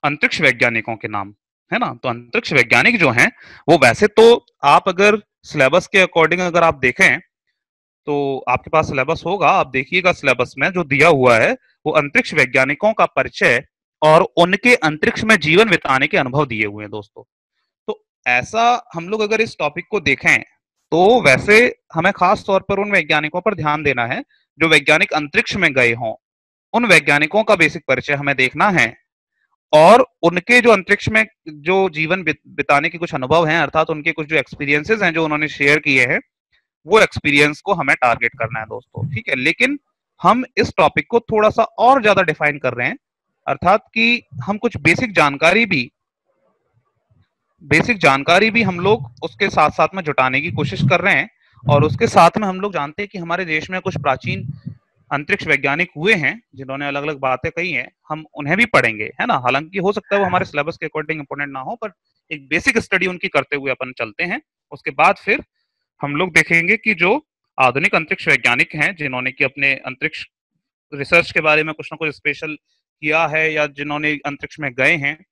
अंतरिक्ष वैज्ञानिकों के नाम, है ना। तो अंतरिक्ष वैज्ञानिक जो हैं वो वैसे तो आप अगर सिलेबस के अकॉर्डिंग अगर आप देखें तो आपके पास सिलेबस होगा, आप देखिएगा सिलेबस में जो दिया हुआ है वो अंतरिक्ष वैज्ञानिकों का परिचय और उनके अंतरिक्ष में जीवन बिताने के अनुभव दिए हुए हैं दोस्तों। तो ऐसा हम लोग अगर इस टॉपिक को देखें तो वैसे हमें खास तौर पर उन वैज्ञानिकों पर ध्यान देना है जो वैज्ञानिक अंतरिक्ष में गए हों, उन वैज्ञानिकों का बेसिक परिचय हमें देखना है और उनके जो अंतरिक्ष में जो जीवन बिताने के कुछ अनुभव हैं, अर्थात उनके कुछ जो एक्सपीरियंसेस हैं जो उन्होंने शेयर किए हैं, वो एक्सपीरियंस को हमें टारगेट करना है दोस्तों, ठीक है। लेकिन हम इस टॉपिक को थोड़ा सा और ज्यादा डिफाइन कर रहे हैं, अर्थात कि हम कुछ बेसिक जानकारी भी हम लोग उसके साथ साथ में जुटाने की कोशिश कर रहे हैं। और उसके साथ में हम लोग जानते हैं कि हमारे देश में कुछ प्राचीन अंतरिक्ष वैज्ञानिक हुए हैं जिन्होंने अलग अलग बातें कही हैं, हम उन्हें भी पढ़ेंगे, है ना। हालांकि हो सकता है वो हमारे सिलेबस के अकॉर्डिंग इंपोर्टेंट ना हो, पर एक बेसिक स्टडी उनकी करते हुए अपन चलते हैं। उसके बाद फिर हम लोग देखेंगे कि जो आधुनिक अंतरिक्ष वैज्ञानिक हैं जिन्होंने कि अपने अंतरिक्ष रिसर्च के बारे में कुछ ना कुछ स्पेशल किया है या जिन्होंने अंतरिक्ष में गए हैं,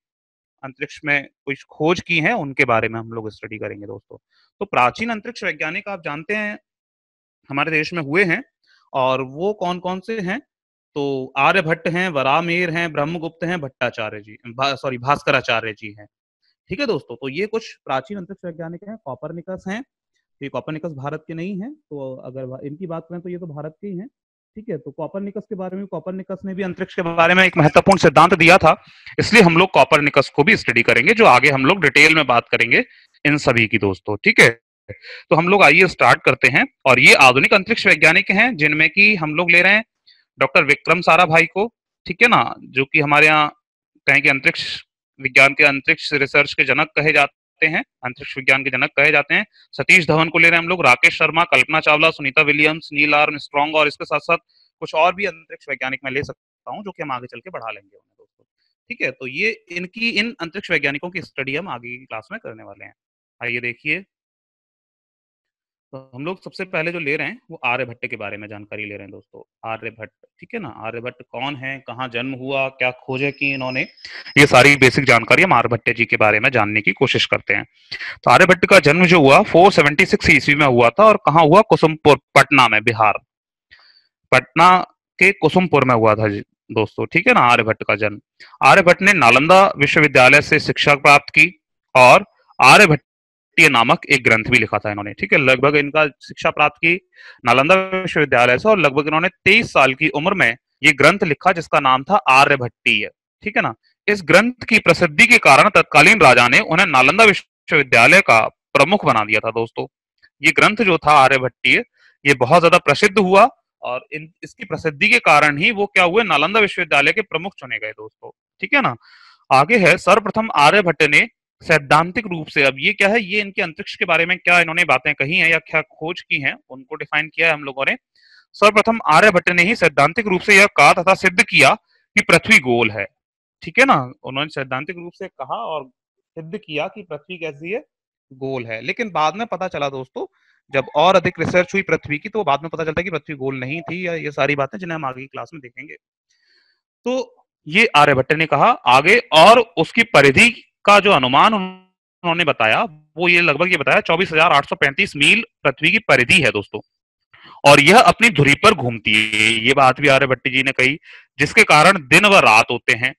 अंतरिक्ष में कुछ खोज की है, उनके बारे में हम लोग स्टडी करेंगे दोस्तों। तो प्राचीन अंतरिक्ष वैज्ञानिक आप जानते हैं हमारे देश में हुए हैं, और वो कौन कौन से हैं, तो आर्यभट्ट हैं, वराहमिहिर हैं, ब्रह्मगुप्त हैं, भट्टाचार्य जी, सॉरी भास्कराचार्य जी हैं, ठीक है दोस्तों। तो ये कुछ प्राचीन अंतरिक्ष वैज्ञानिक हैं। कॉपरनिकस हैं, ये कॉपरनिकस भारत के नहीं है, तो अगर इनकी बात करें तो ये तो भारत के ही हैं, ठीक है। तो कॉपरनिकस के बारे में, कॉपरनिकस ने भी अंतरिक्ष के बारे में एक महत्वपूर्ण सिद्धांत दिया था, इसलिए हम लोग कॉपरनिकस को भी स्टडी करेंगे, जो आगे हम लोग डिटेल में बात करेंगे इन सभी की दोस्तों, ठीक है। तो हम लोग आइए स्टार्ट करते हैं। और ये आधुनिक अंतरिक्ष वैज्ञानिक हैं जिनमें कि हम लोग ले रहे हैं डॉक्टर विक्रम साराभाई को, ठीक है ना, जो कि हमारे यहाँ कहें कि अंतरिक्ष विज्ञान के, अंतरिक्ष रिसर्च के जनक कहे जाते हैं, अंतरिक्ष विज्ञान के जनक कहे जाते हैं। सतीश धवन को ले रहे हैं हम लोग, Rakesh Sharma, Kalpana Chawla, Sunita Williams, Neil Armstrong, और इसके साथ साथ कुछ और भी अंतरिक्ष वैज्ञानिक मैं ले सकता हूँ जो कि हम आगे चल के बढ़ा लेंगे उन्हें दोस्तों, ठीक है। तो ये इन अंतरिक्ष वैज्ञानिकों की स्टडी हम आगे की क्लास में करने वाले हैं। आइए देखिए, तो हम लोग सबसे पहले जो ले रहे हैं वो आर्यभट्ट के बारे में जानकारी ले रहे हैं दोस्तों। आर्यभट्ट, ठीक है ना। आर्यभट्ट कौन है, कहाँ जन्म हुआ, क्या खोजें की इन्होंने, ये सारी बेसिक जानकारी हम आर्यभट्ट जी के बारे में जानने की कोशिश करते हैं। तो आर्यभट्ट का जन्म जो हुआ 476 ईस्वी में हुआ था, और कहाँ हुआ, कुसुमपुर, पटना में, बिहार, पटना के कुसुमपुर में हुआ था दोस्तों, ठीक है ना, आर्यभट्ट का जन्म। आर्यभट्ट ने नालंदा विश्वविद्यालय से शिक्षा प्राप्त की और आर्यभट्टीय नामक एक ग्रंथ भी लिखा था इन्होंने, ठीक है। लगभग इनका शिक्षा प्राप्त की नालंदा विश्वविद्यालय से, और लगभग इन्होंने 23 साल की उम्र में ये ग्रंथ लिखा जिसका नाम था आर्यभट्टीय, ठीक है ना। इस ग्रंथ की प्रसिद्धि के कारण तत्कालीन राजा ने उन्हें नालंदा विश्वविद्यालय का प्रमुख बना दिया था दोस्तों। ये ग्रंथ जो था आर्यभट्टीय, ये बहुत ज्यादा प्रसिद्ध हुआ, और इसकी प्रसिद्धि के कारण ही वो क्या हुए, नालंदा विश्वविद्यालय के प्रमुख चुने गए दोस्तों, ठीक है ना। आगे है, सर्वप्रथम आर्यभट्ट ने सैद्धांतिक रूप से, अब ये क्या है, ये इनके अंतरिक्ष के बारे में क्या इन्होंने बातें कही हैं या क्या खोज की हैं उनको डिफाइन किया है हम लोगों ने। सर्वप्रथम आर्यभट्ट ने ही सैद्धांतिक रूप से यह कहा तथा सिद्ध किया कि पृथ्वी गोल है, ठीक है ना। उन्होंने सैद्धांतिक रूप से कहा और सिद्ध किया कि पृथ्वी कैसी है, गोल है। लेकिन बाद में पता चला दोस्तों, जब और अधिक रिसर्च हुई पृथ्वी की, तो बाद में पता चलता है कि पृथ्वी गोल नहीं थी, या ये सारी बातें जिन्हें हम आगे की क्लास में देखेंगे। तो ये आर्यभट्ट ने कहा आगे, और उसकी परिधि का जो अनुमान उन्होंने बताया वो ये लगभग ये बताया 24,835 मील पृथ्वी की परिधि है दोस्तों, और यह अपनी धुरी पर घूमती है। ये बात भी आर्यभट्ट जी ने कही, जिसके कारण दिन व रात होते हैं,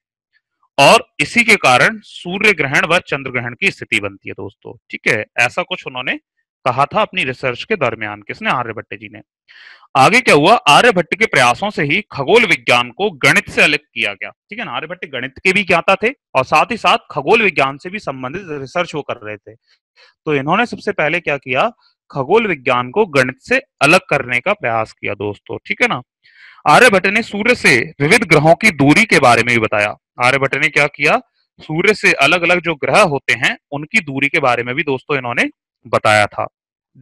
और इसी के कारण सूर्य ग्रहण व चंद्र ग्रहण की स्थिति बनती है दोस्तों, ठीक है। ऐसा कुछ उन्होंने कहा था अपनी रिसर्च के दरमियान, किसने, आर्यभट्ट जी ने। आगे क्या हुआ, आर्यभट्ट के प्रयासों से ही खगोल विज्ञान को गणित से अलग किया गया, ठीक है ना। आर्यभट्ट गणित के भी ज्ञाता थे और साथ ही साथ खगोल विज्ञान से भी संबंधित रिसर्च वो कर रहे थे। तो इन्होंने सबसे पहले क्या किया, खगोल विज्ञान को गणित से अलग करने का प्रयास किया दोस्तों, ठीक है ना। आर्यभट्ट ने सूर्य से विविध ग्रहों की दूरी के बारे में भी बताया। आर्यभट्ट ने क्या किया, सूर्य से अलग अलग जो ग्रह होते हैं उनकी दूरी के बारे में भी दोस्तों इन्होंने बताया था,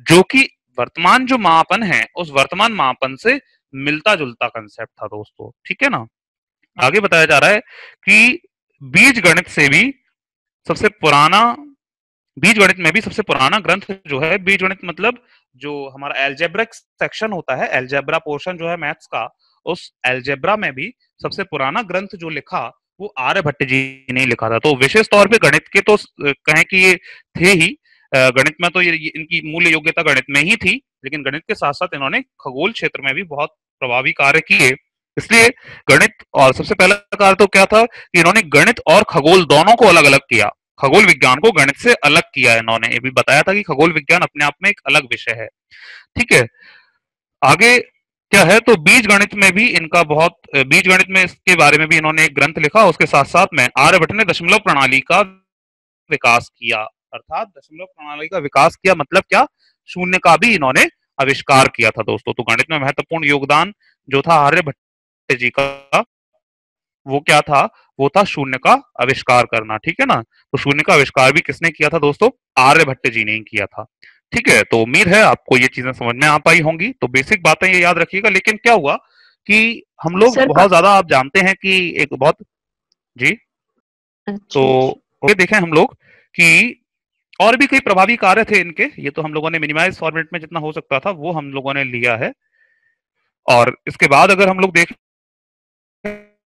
जो कि वर्तमान जो मापन है उस वर्तमान मापन से मिलता जुलता कंसेप्ट था दोस्तों, ठीक है ना। आगे बताया जा रहा है कि बीज गणित से भी सबसे पुराना, बीज गणित में भी सबसे पुराना ग्रंथ जो है, बीज गणित मतलब जो हमारा एल्जेब्रिक सेक्शन होता है, एल्जेब्रा पोर्शन जो है मैथ्स का, उस एल्जेब्रा में भी सबसे पुराना ग्रंथ जो लिखा वो आर्यभट्ट जी ने लिखा था। तो विशेष तौर पे गणित के तो कहें कि ये थे ही, गणित में तो ये इनकी मूल योग्यता गणित में ही थी, लेकिन गणित के साथ साथ इन्होंने खगोल क्षेत्र में भी बहुत प्रभावी कार्य किए। इसलिए गणित, और सबसे पहला कार्य तो क्या था कि इन्होंने गणित और खगोल दोनों को अलग अलग किया। खगोल विज्ञान को गणित से अलग किया इन्होंने, ये भी बताया था कि खगोल विज्ञान अपने आप में एक अलग विषय है। ठीक है, आगे क्या है, तो बीज गणित में भी इनका बहुत, बीज गणित में इसके बारे में भी इन्होंने एक ग्रंथ लिखा। उसके साथ साथ में आर्यभट्ट ने दशमलव प्रणाली का विकास किया। अर्थात दशमलव प्रणाली का विकास किया मतलब क्या, शून्य का भी इन्होंने आविष्कार किया था दोस्तों। तो गणित में महत्वपूर्ण योगदान जो था आर्यभट्ट जी का, वो क्या था, वो था शून्य का आविष्कार करना। ठीक है ना, तो शून्य का आविष्कार भी किसने किया था दोस्तों, आर्यभट्ट जी ने ही किया था। ठीक है, तो उम्मीद है आपको ये चीजें समझ में आ पाई होंगी। तो बेसिक बातें ये याद रखिएगा। लेकिन क्या हुआ कि हम लोग सर बहुत ज्यादा, आप जानते हैं कि एक बहुत, जी, तो अच्छा अच्छा। ये देखें हम लोग कि और भी कई प्रभावी कार्य थे इनके। ये तो हम लोगों ने मिनिमाइज फॉर्मेट में जितना हो सकता था वो हम लोगों ने लिया है। और इसके बाद अगर हम लोग देखें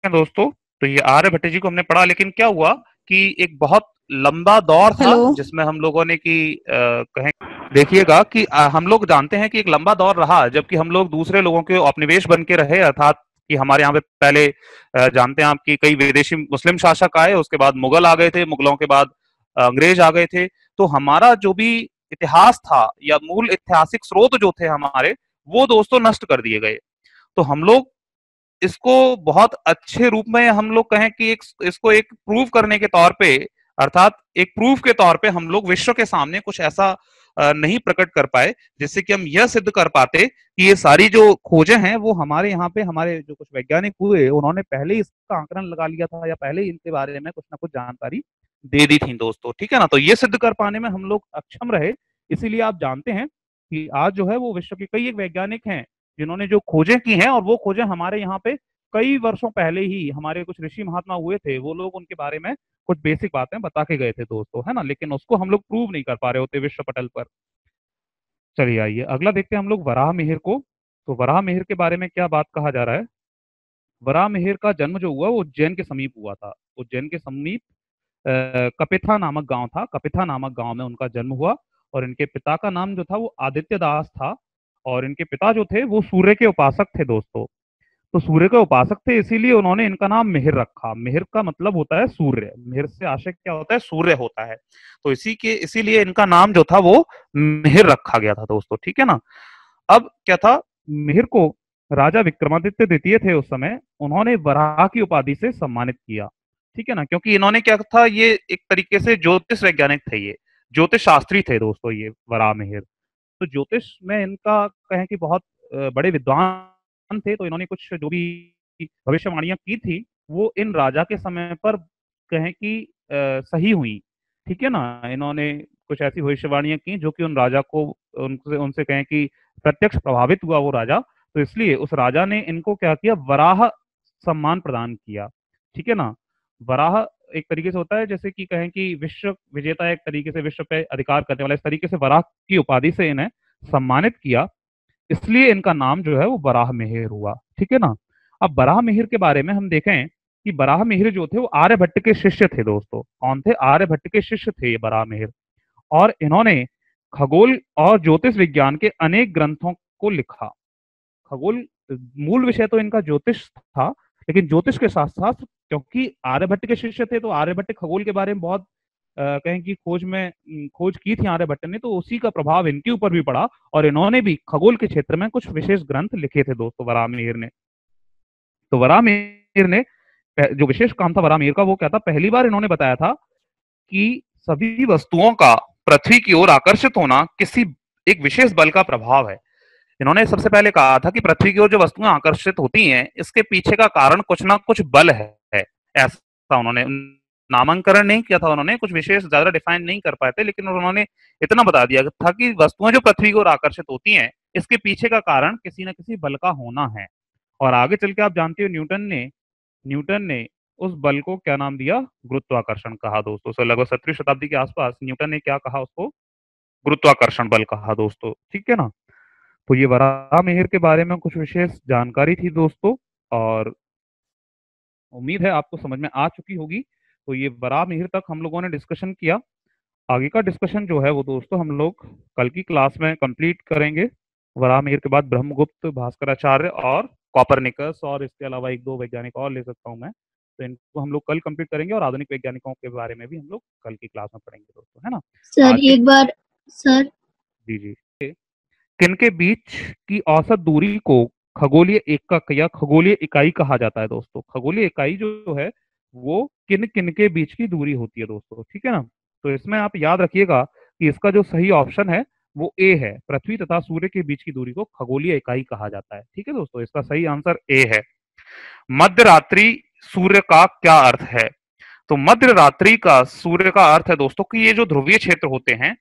दोस्तों, तो ये आर्यभट्ट जी को हमने पढ़ा, लेकिन क्या हुआ कि एक बहुत लंबा दौर था हेलो। जिसमें हम लोगों ने कि कहें, देखिएगा कि हम लोग जानते हैं कि एक लंबा दौर रहा जबकि हम लोग दूसरे लोगों के उपनिवेश बन के रहे। अर्थात कि हमारे यहाँ पे पहले जानते हैं आप कि कई विदेशी मुस्लिम शासक आए, उसके बाद मुगल आ गए थे, मुगलों के बाद अंग्रेज आ गए थे। तो हमारा जो भी इतिहास था या मूल ऐतिहासिक स्रोत जो थे हमारे, वो दोस्तों नष्ट कर दिए गए। तो हम लोग इसको बहुत अच्छे रूप में हम लोग कहें कि इसको एक प्रूव करने के तौर पे, अर्थात एक प्रूफ के तौर पे हम लोग विश्व के सामने कुछ ऐसा नहीं प्रकट कर पाए जिससे कि हम यह सिद्ध कर पाते कि ये सारी जो खोजें हैं वो हमारे यहाँ पे, हमारे जो कुछ वैज्ञानिक हुए उन्होंने पहले ही इसका आंकलन लगा लिया था या पहले ही इनके बारे में कुछ ना कुछ जानकारी दे दी थी दोस्तों। ठीक है ना, तो ये सिद्ध कर पाने में हम लोग अक्षम रहे। इसीलिए आप जानते हैं कि आज जो है वो विश्व के कई एक वैज्ञानिक हैं जिन्होंने जो खोजें की हैं, और वो खोजें हमारे यहाँ पे कई वर्षों पहले ही हमारे कुछ ऋषि महात्मा हुए थे, वो लोग उनके बारे में कुछ बेसिक बातें बता के गए थे दोस्तों, है ना, लेकिन उसको हम लोग प्रूव नहीं कर पा रहे होते विश्व पटल पर। चलिए आइए अगला देखते हैं हम लोग वराह मिहिर को। तो वराह मिहिर के बारे में क्या बात कहा जा रहा है। वराह मिहिर का जन्म जो हुआ वो उज्जैन के समीप हुआ था। उज्जैन के समीप कपिथा नामक गांव था, कपिथा नामक गांव में उनका जन्म हुआ। और इनके पिता का नाम जो था वो आदित्य दास था। और इनके पिता जो थे वो सूर्य के उपासक थे दोस्तों। तो सूर्य के उपासक थे, इसीलिए उन्होंने इनका नाम मिहिर रखा। मिहिर का मतलब होता है सूर्य, मिहिर से आशय क्या होता है, सूर्य होता है। तो इसीलिए इनका नाम जो था वो मिहिर रखा गया था दोस्तों। ठीक है ना, अब क्या था, मिहिर को राजा विक्रमादित्य द्वितीय थे उस समय, उन्होंने वराह की उपाधि से सम्मानित किया। ठीक है ना, क्योंकि इन्होंने क्या था, ये एक तरीके से ज्योतिष वैज्ञानिक थे, ये ज्योतिष शास्त्री थे दोस्तों, ये वराह मिहिर। तो ज्योतिष में इनका कहें कि बहुत बड़े विद्वान थे। तो इन्होंने कुछ जो भी भविष्यवाणियां की थी वो इन राजा के समय पर कहें कि सही हुई। ठीक है ना, इन्होंने कुछ ऐसी भविष्यवाणियां की जो कि उन राजा को, उनसे उनसे कहें कि प्रत्यक्ष प्रभावित हुआ वो राजा। तो इसलिए उस राजा ने इनको क्या किया, वराह सम्मान प्रदान किया। ठीक है ना, वराह एक तरीके से होता है जैसे कि कहें कि विश्व विजेता, एक तरीके से विश्व पे अधिकार करने वाला, इस तरीके से वराह की उपाधि से इन्हें सम्मानित किया। इसलिए इनका नाम जो है वो बराह मिहिर हुआ। ठीक है ना, अब बराह मिहिर के बारे में हम देखें कि बराह मिहिर जो थे वो आर्यभट्ट के शिष्य थे दोस्तों। कौन थे, आर्यभट्ट के शिष्य थे ये बराह मिहिर। और इन्होंने खगोल और ज्योतिष विज्ञान के अनेक ग्रंथों को लिखा। खगोल, मूल विषय तो इनका ज्योतिष था, लेकिन ज्योतिष के साथ साथ क्योंकि आर्यभट्ट के शिष्य थे तो आर्यभट्ट खगोल के बारे में बहुत कहें कि खोज की थी आर्यभट्ट ने, तो उसी का प्रभाव इनके ऊपर भी पड़ा। और इन्होंने भी खगोल के क्षेत्र में कुछ विशेष ग्रंथ लिखे थे दोस्तों वराहमिहिर ने। तो वराहमिहिर ने जो विशेष काम था वराहमिहिर का, वो क्या था, पहली बार इन्होंने बताया था कि सभी वस्तुओं का पृथ्वी की ओर आकर्षित होना किसी एक विशेष बल का प्रभाव है। इन्होंने सबसे पहले कहा था कि पृथ्वी की ओर जो वस्तुएं आकर्षित होती हैं, इसके पीछे का कारण कुछ ना कुछ बल है। ऐसा उन्होंने नामांकन नहीं किया था, उन्होंने कुछ विशेष ज्यादा डिफाइन नहीं कर पाए थे, लेकिन उन्होंने इतना बता दिया था कि वस्तुएं जो पृथ्वी की ओर आकर्षित होती हैं, इसके पीछे का कारण किसी न किसी बल का होना है। और आगे चल के आप जानते हो न्यूटन ने उस बल को क्या नाम दिया, गुरुत्वाकर्षण कहा दोस्तों। सो लगभग 17वीं शताब्दी के आसपास न्यूटन ने क्या कहा, उसको गुरुत्वाकर्षण बल कहा दोस्तों। ठीक है ना, तो ये वराह मिहिर के बारे में कुछ विशेष जानकारी थी दोस्तों। और उम्मीद है आपको समझ में आ चुकी होगी। तो ये वराहमिहिर तक हम लोगों ने डिस्कशन किया। आगे का डिस्कशन जो है वो दोस्तों हम लोग कल की क्लास में कंप्लीट करेंगे। वराहमिहिर के बाद ब्रह्मगुप्त, भास्कराचार्य और कॉपरनिकस, और इसके अलावा एक दो वैज्ञानिक और ले सकता हूँ मैं। तो इनको हम लोग कल कंप्लीट करेंगे, और आधुनिक वैज्ञानिकों के बारे में भी हम लोग कल की क्लास में पढ़ेंगे दोस्तों, है ना। सर आज के एक बार सर जी जी किन के बीच की औसत दूरी को खगोलीय एकक या खगोलीय इकाई कहा जाता है दोस्तों। खगोलीय इकाई जो है वो किन किन के बीच की दूरी होती है दोस्तों, ठीक है ना। तो इसमें आप याद रखिएगा कि इसका जो सही ऑप्शन है वो ए है। पृथ्वी तथा सूर्य के बीच की दूरी को खगोलीय इकाई कहा जाता है, ठीक है दोस्तों। इसका सही आंसर ए है। मध्य रात्रि सूर्य का क्या अर्थ है। तो मध्य रात्रि का सूर्य का अर्थ है दोस्तों कि ये जो ध्रुवीय क्षेत्र होते हैं,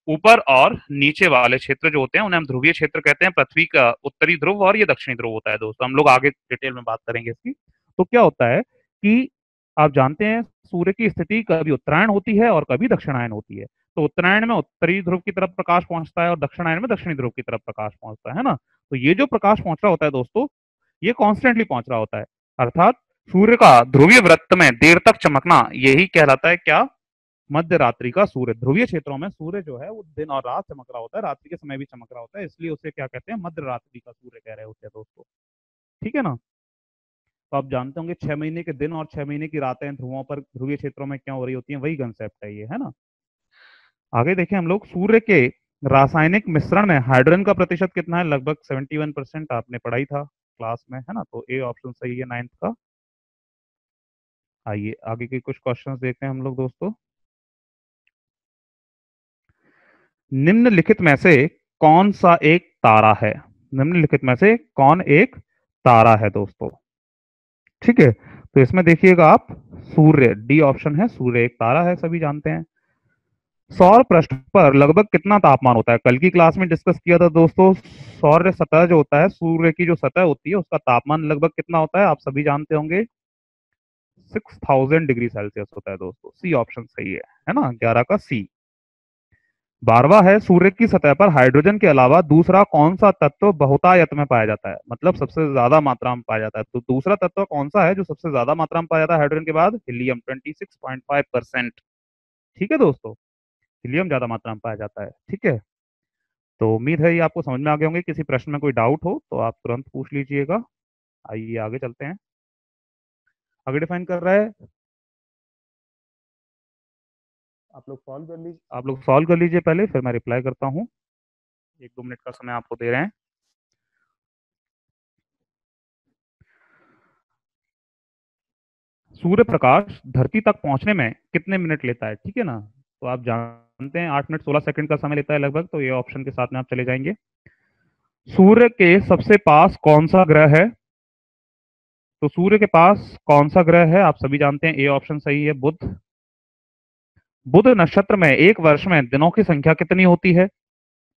ऊपर और नीचे वाले क्षेत्र जो होते हैं, उन्हें हम ध्रुवीय क्षेत्र कहते हैं। पृथ्वी का उत्तरी ध्रुव और ये दक्षिणी ध्रुव होता है दोस्तों। हम लोग आगे डिटेल में बात करेंगे इसकी। तो क्या होता है कि आप जानते हैं सूर्य की स्थिति कभी उत्तरायण होती है और कभी दक्षिणायन होती है। तो उत्तरायण में उत्तरी ध्रुव की तरफ प्रकाश पहुंचता है और दक्षिणायन में दक्षिणी ध्रुव की तरफ प्रकाश पहुंचता है ना। तो ये जो प्रकाश पहुंच रहा होता है दोस्तों, ये कॉन्स्टेंटली पहुंच रहा होता है। अर्थात सूर्य का ध्रुवीय वृत्त में देर तक चमकना, यही कहलाता है क्या, मध्य रात्रि का सूर्य। ध्रुवीय क्षेत्रों में सूर्य जो है वो दिन और रात चमक रहा होता है, रात्रि के समय भी चमक रहा होता है, इसलिए उसे क्या कहते हैं, मध्य रात्रि का सूर्य कह रहे होते हैं दोस्तों, ठीक है ना। तो आप जानते होंगे 6 महीने के दिन और 6 महीने की रातें ध्रुवों पर, ध्रुवीय क्षेत्रों में क्या हो रही होती है, वही कंसेप्ट है ये, है ना। आगे देखें हम लोग, सूर्य के रासायनिक मिश्रण में हाइड्रोजन का प्रतिशत कितना है। लगभग 71%, आपने पढ़ाई था क्लास में, है ना। तो ए ऑप्शन सही है 9th का। आइए आगे के कुछ क्वेश्चन देखते हैं हम लोग दोस्तों। निम्नलिखित में से कौन सा एक तारा है। निम्नलिखित में से कौन एक तारा है दोस्तों, ठीक है। तो इसमें देखिएगा आप, सूर्य, डी ऑप्शन है, सूर्य एक तारा है, सभी जानते हैं। सौर पृष्ठ पर लगभग कितना तापमान होता है। कल की क्लास में डिस्कस किया था दोस्तों। सौर सतह जो होता है, सूर्य की जो सतह होती है, उसका तापमान लगभग कितना होता है, आप सभी जानते होंगे, 6000 डिग्री सेल्सियस होता है दोस्तों। सी ऑप्शन सही है ना, 11 का सी। 12वां है, सूर्य की सतह पर हाइड्रोजन के अलावा दूसरा कौन सा तत्व बहुतायत में पाया जाता है, मतलब सबसे ज्यादा मात्रा में पाया जाता है। तो दूसरा तत्व कौन सा है जो सबसे ज्यादा मात्रा में पाया जाता है हाइड्रोजन के बाद, हीलियम, 26.5%, ठीक है दोस्तों। हीलियम ज्यादा मात्रा में पाया जाता है, ठीक है। तो उम्मीद है ये आपको समझ में आ गए होंगे। किसी प्रश्न में कोई डाउट हो तो आप तुरंत पूछ लीजिएगा। आइए आगे चलते हैं। आगे डिफाइन कर रहा है, आप लोग सॉल्व कर लीजिए पहले, फिर मैं रिप्लाई करता हूँ। 1-2 मिनट का समय आपको दे रहे हैं। सूर्य प्रकाश धरती तक पहुंचने में कितने मिनट लेता है, ठीक है ना। तो आप जानते हैं 8 मिनट 16 सेकंड का समय लेता है लगभग। तो ये ऑप्शन के साथ में आप चले जाएंगे। सूर्य के सबसे पास कौन सा ग्रह है। तो सूर्य के पास कौन सा ग्रह है, आप सभी जानते हैं, ए ऑप्शन सही है, बुध। बुध नक्षत्र में एक वर्ष में दिनों की संख्या कितनी होती है।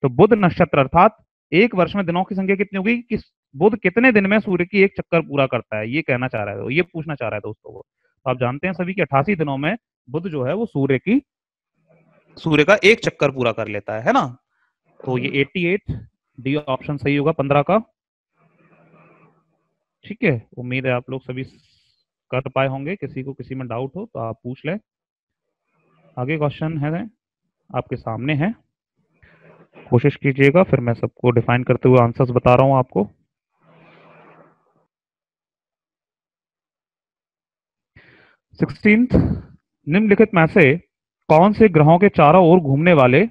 तो बुध नक्षत्र अर्थात एक वर्ष में दिनों की संख्या कितनी होगी, कि बुध कितने दिन में सूर्य की एक चक्कर पूरा करता है, ये कहना चाह रहा है, ये पूछना चाह रहा है दोस्तों वो। तो आप जानते हैं सभी कि 88 दिनों में बुध जो है वो सूर्य का एक चक्कर पूरा कर लेता है ना। तो ये 88, डी ऑप्शन सही होगा 15 का, ठीक है। उम्मीद है आप लोग सभी कर पाए होंगे। किसी को किसी में डाउट हो तो आप पूछ लें। आगे क्वेश्चन है आपके सामने है, कोशिश कीजिएगा, फिर मैं सबको डिफाइन करते हुए आंसर्स बता रहा हूं आपको। 16th, निम्नलिखित में से कौन से ग्रहों के चारों ओर घूमने वाले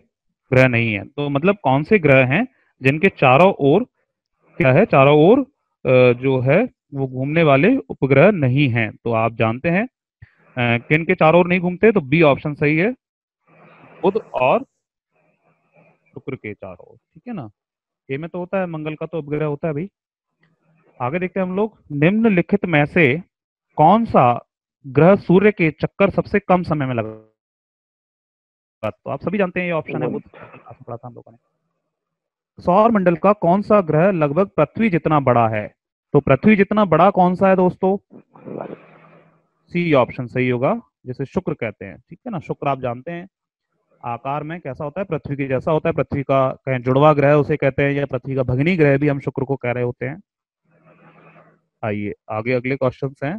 ग्रह नहीं है। तो मतलब कौन से ग्रह हैं जिनके चारों ओर क्या है, चारों ओर जो है वो घूमने वाले उपग्रह नहीं हैं। तो आप जानते हैं किन के चारों ओर नहीं घूमते। तो बी ऑप्शन सही है, बुध और शुक्र के चारों ओर, ठीक है ना। ए में तो होता है, मंगल का तो उपग्रह होता है भाई। आगे देखते हैं हम लोग, निम्नलिखित में से कौन सा ग्रह सूर्य के चक्कर सबसे कम समय में लगा। तो आप सभी जानते हैं ये ऑप्शन है बुध, पढ़ा था हम लोगों ने। सौर मंडल का कौन सा ग्रह लगभग पृथ्वी जितना बड़ा है। तो पृथ्वी जितना बड़ा कौन सा है दोस्तों, सी ऑप्शन सही होगा, जिसे शुक्र कहते हैं, ठीक है ना। शुक्र आप जानते हैं आकार में कैसा होता है, पृथ्वी के जैसा होता है। पृथ्वी का कहें जुड़वा ग्रह उसे कहते हैं, या पृथ्वी का भगिनी ग्रह भी हम शुक्र को कह रहे होते हैं। आइए आगे अगले क्वेश्चन हैं।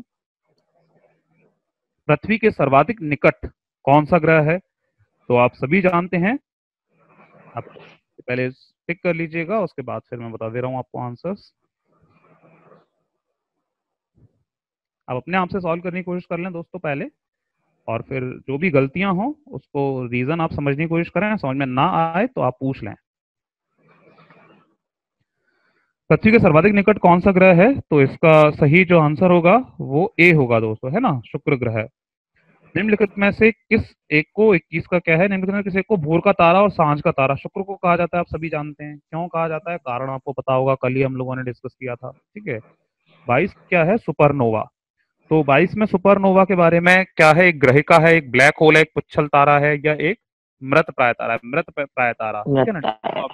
पृथ्वी के सर्वाधिक निकट कौन सा ग्रह है? तो आप सभी जानते हैं, आप पहले टिक कर लीजिएगा, उसके बाद फिर मैं बता दे रहा हूं आपको आंसर्स। आप अपने आप से सॉल्व करने की कोशिश कर लें दोस्तों पहले, और फिर जो भी गलतियां हो उसको रीजन आप समझने की कोशिश करें, समझ में ना आए तो आप पूछ लें। पृथ्वी के सर्वाधिक निकट कौन सा ग्रह है? तो इसका सही जो आंसर होगा वो ए होगा दोस्तों, है ना, शुक्र ग्रह। निम्नलिखित में से किस एक को 21 का क्या है? निम्नलिखित में किसी एक को भोर का तारा और सांझ का तारा शुक्र को कहा जाता है? आप सभी जानते हैं क्यों कहा जाता है, कारण आपको पता होगा, कल ही हम लोगों ने डिस्कस किया था। ठीक है, 22 क्या है? सुपरनोवा। तो 22 में सुपरनोवा के बारे में क्या है? एक ग्रहिका है, एक ब्लैक होल है, एक पुच्छल तारा है, या एक मृत प्राय तारा है? मृत प्राय तारा, ठीक है ना।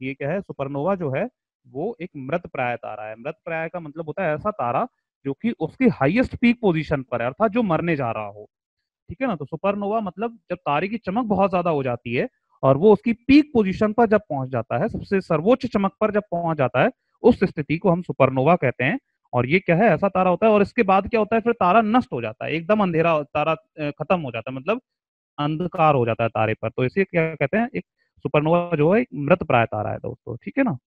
ये क्या है? सुपरनोवा जो है वो एक मृत प्राय तारा है। मृत प्राय का मतलब होता है ऐसा तारा जो कि उसकी हाईएस्ट पीक पोजीशन पर है, अर्थात जो मरने जा रहा हो। ठीक है ना। तो सुपरनोवा मतलब जब तारे की चमक बहुत ज्यादा हो जाती है और वो उसकी पीक पोजीशन पर जब पहुंच जाता है, सबसे सर्वोच्च चमक पर जब पहुंच जाता है, उस स्थिति को हम सुपरनोवा कहते हैं। और ये क्या है? ऐसा तारा होता है। और इसके बाद क्या होता है? फिर तारा नष्ट हो जाता है, एकदम अंधेरा, तारा खत्म हो जाता है, मतलब अंधकार हो जाता है तारे पर। तो इसे क्या कहते हैं? एक सुपरनोवा जो है एक मृत प्राय तारा है दोस्तों। ठीक है ना।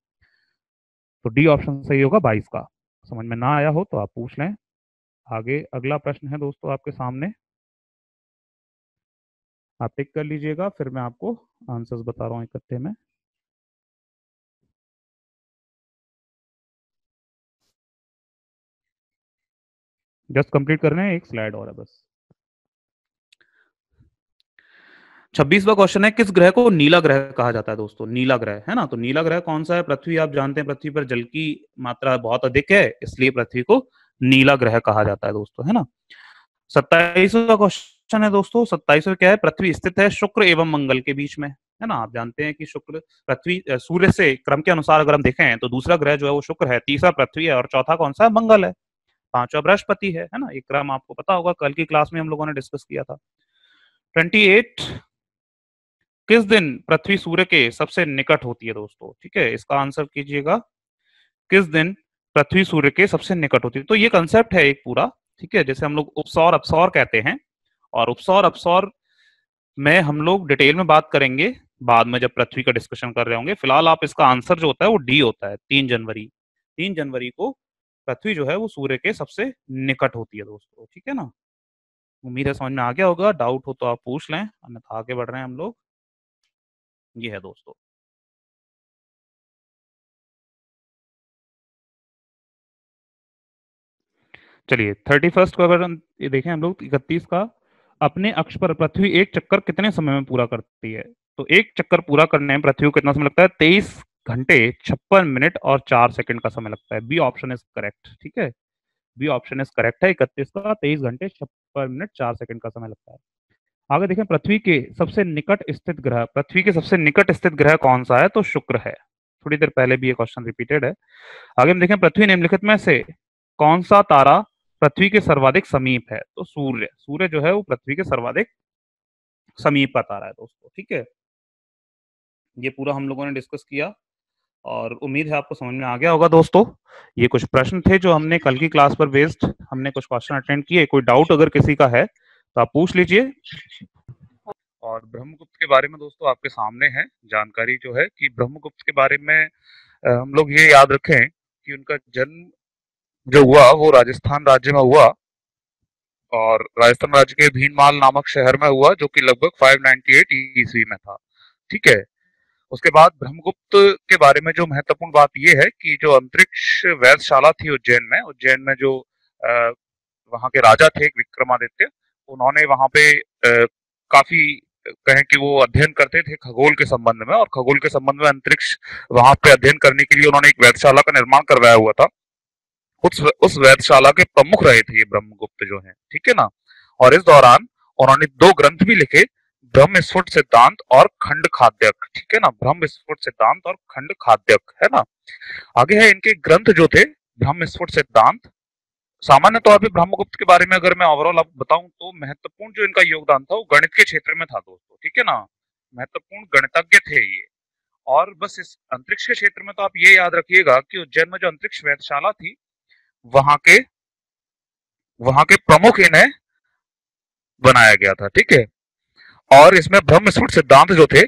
तो डी ऑप्शन सही होगा 22 का। समझ में ना आया हो तो आप पूछ लें। आगे अगला प्रश्न है दोस्तों आपके सामने, आप टिक कर लीजिएगा, फिर मैं आपको आंसर्स बता रहा हूँ इकट्ठे में। जस्ट कंप्लीट करने हैं, एक स्लाइड और है बस। 26वां क्वेश्चन है, किस ग्रह को नीला ग्रह कहा जाता है दोस्तों? नीला ग्रह, है ना। तो नीला ग्रह कौन सा है? पृथ्वी, आप जानते हैं पृथ्वी पर जल की मात्रा बहुत अधिक है, इसलिए पृथ्वी को नीला ग्रह कहा जाता है दोस्तों, है ना। 27वां क्वेश्चन है दोस्तों, 27वां क्या है? पृथ्वी स्थित है शुक्र एवं मंगल के बीच में, है ना। आप जानते हैं कि शुक्र, पृथ्वी सूर्य से क्रम के अनुसार अगर हम देखें तो दूसरा ग्रह जो है वो शुक्र है, तीसरा पृथ्वी है, और चौथा कौन सा है? मंगल है, पांचवा बृहस्पति है ना। ये क्रम आपको पता होगा, कल की क्लास में हम लोगों ने डिस्कस किया था। 28, किस दिन पृथ्वी सूर्य के सबसे निकट होती है दोस्तों? ठीक है, इसका आंसर कीजिएगा, किस दिन पृथ्वी सूर्य के सबसे निकट होती है? तो ये कंसेप्ट है एक पूरा, ठीक है, जैसे हम लोग उपसौर अपसौर कहते हैं, और उपसौर अपसौर में हम लोग डिटेल में बात करेंगे बाद में जब पृथ्वी का डिस्कशन कर रहे होंगे। फिलहाल आप इसका आंसर जो होता है वो डी होता है, 3 जनवरी। 3 जनवरी को पृथ्वी जो है वो सूर्य के सबसे निकट होती है दोस्तों। ठीक है ना। उम्मीद है समझ में आ गया होगा, डाउट हो तो आप पूछ लें, अन्यथा आगे बढ़ रहे हैं हम लोग। ये है दोस्तों। चलिए 31 को अगर हम ये देखें हम लोग, 31 का, अपने अक्ष पर पृथ्वी एक चक्कर कितने समय में पूरा करती है? तो एक चक्कर पूरा करने में पृथ्वी को कितना समय लगता है? 23 घंटे 56 मिनट और 4 सेकंड का समय लगता है। B option is correct. ठीक है, बी ऑप्शन इज करेक्ट है। 31 का 23 घंटे 56 मिनट 4 सेकंड का समय लगता है। आगे देखें, पृथ्वी के सबसे निकट स्थित ग्रह, पृथ्वी के सबसे निकट स्थित ग्रह कौन सा है? तो शुक्र है। थोड़ी देर पहले भी ये क्वेश्चन रिपीटेड है। आगे हम देखें, पृथ्वी निम्नलिखित में से कौन सा तारा पृथ्वी के सर्वाधिक समीप है? तो सूर्य। सूर्य जो है वो पृथ्वी के सर्वाधिक समीप का तारा है दोस्तों। ठीक है, ये पूरा हम लोगों ने डिस्कस किया और उम्मीद है आपको समझ में आ गया होगा दोस्तों। ये कुछ प्रश्न थे जो हमने कल की क्लास पर बेस्ड हमने कुछ क्वेश्चन अटेंड किए। कोई डाउट अगर किसी का है तो आप पूछ लीजिए। और ब्रह्मगुप्त के बारे में दोस्तों आपके सामने है जानकारी जो है कि ब्रह्मगुप्त के बारे में हम लोग ये याद रखें कि उनका जन्म जो हुआ वो राजस्थान राज्य में हुआ, और राजस्थान राज्य के भीनमाल नामक शहर में हुआ, जो कि लगभग 598 ईस्वी में था। ठीक है, उसके बाद ब्रह्मगुप्त के बारे में जो महत्वपूर्ण बात यह है कि जो अंतरिक्ष वेधशाला थी उज्जैन में, उज्जैन में जो अ, वहां के राजा थे विक्रमादित्य, उन्होंने वहां पे काफी कहें कि वो अध्ययन करते थे खगोल के संबंध में, और खगोल के संबंध में अंतरिक्ष वहां पे अध्ययन करने के लिए उन्होंने एक वेधशाला का निर्माण करवाया हुआ था। उस वेधशाला के प्रमुख रहे थे ये ब्रह्मगुप्त जो है। ठीक है ना। और इस दौरान उन्होंने 2 ग्रंथ भी लिखे, ब्रह्म स्फुट सिद्धांत और खंड खाद्यक। ठीक है ना, ब्रह्म स्फुट सिद्धांत और खंड खाद्यक, है ना। आगे है इनके ग्रंथ जो थे, ब्रह्म स्फुट सिद्धांत। सामान्य तौर पे ब्रह्मगुप्त के बारे में अगर मैं ओवरऑल आपको बताऊं तो महत्वपूर्ण जो इनका योगदान था वो गणित के क्षेत्र में था दोस्तों। ठीक है ना, महत्वपूर्ण गणितज्ञ थे ये। और बस इस अंतरिक्ष के क्षेत्र में तो आप ये याद रखिएगा कि उज्जैन में जो अंतरिक्ष वेधशाला थी, वहां के वहां के प्रमुख इन्हें बनाया गया था। ठीक है, और इसमें ब्रह्म सूत्र सिद्धांत जो थे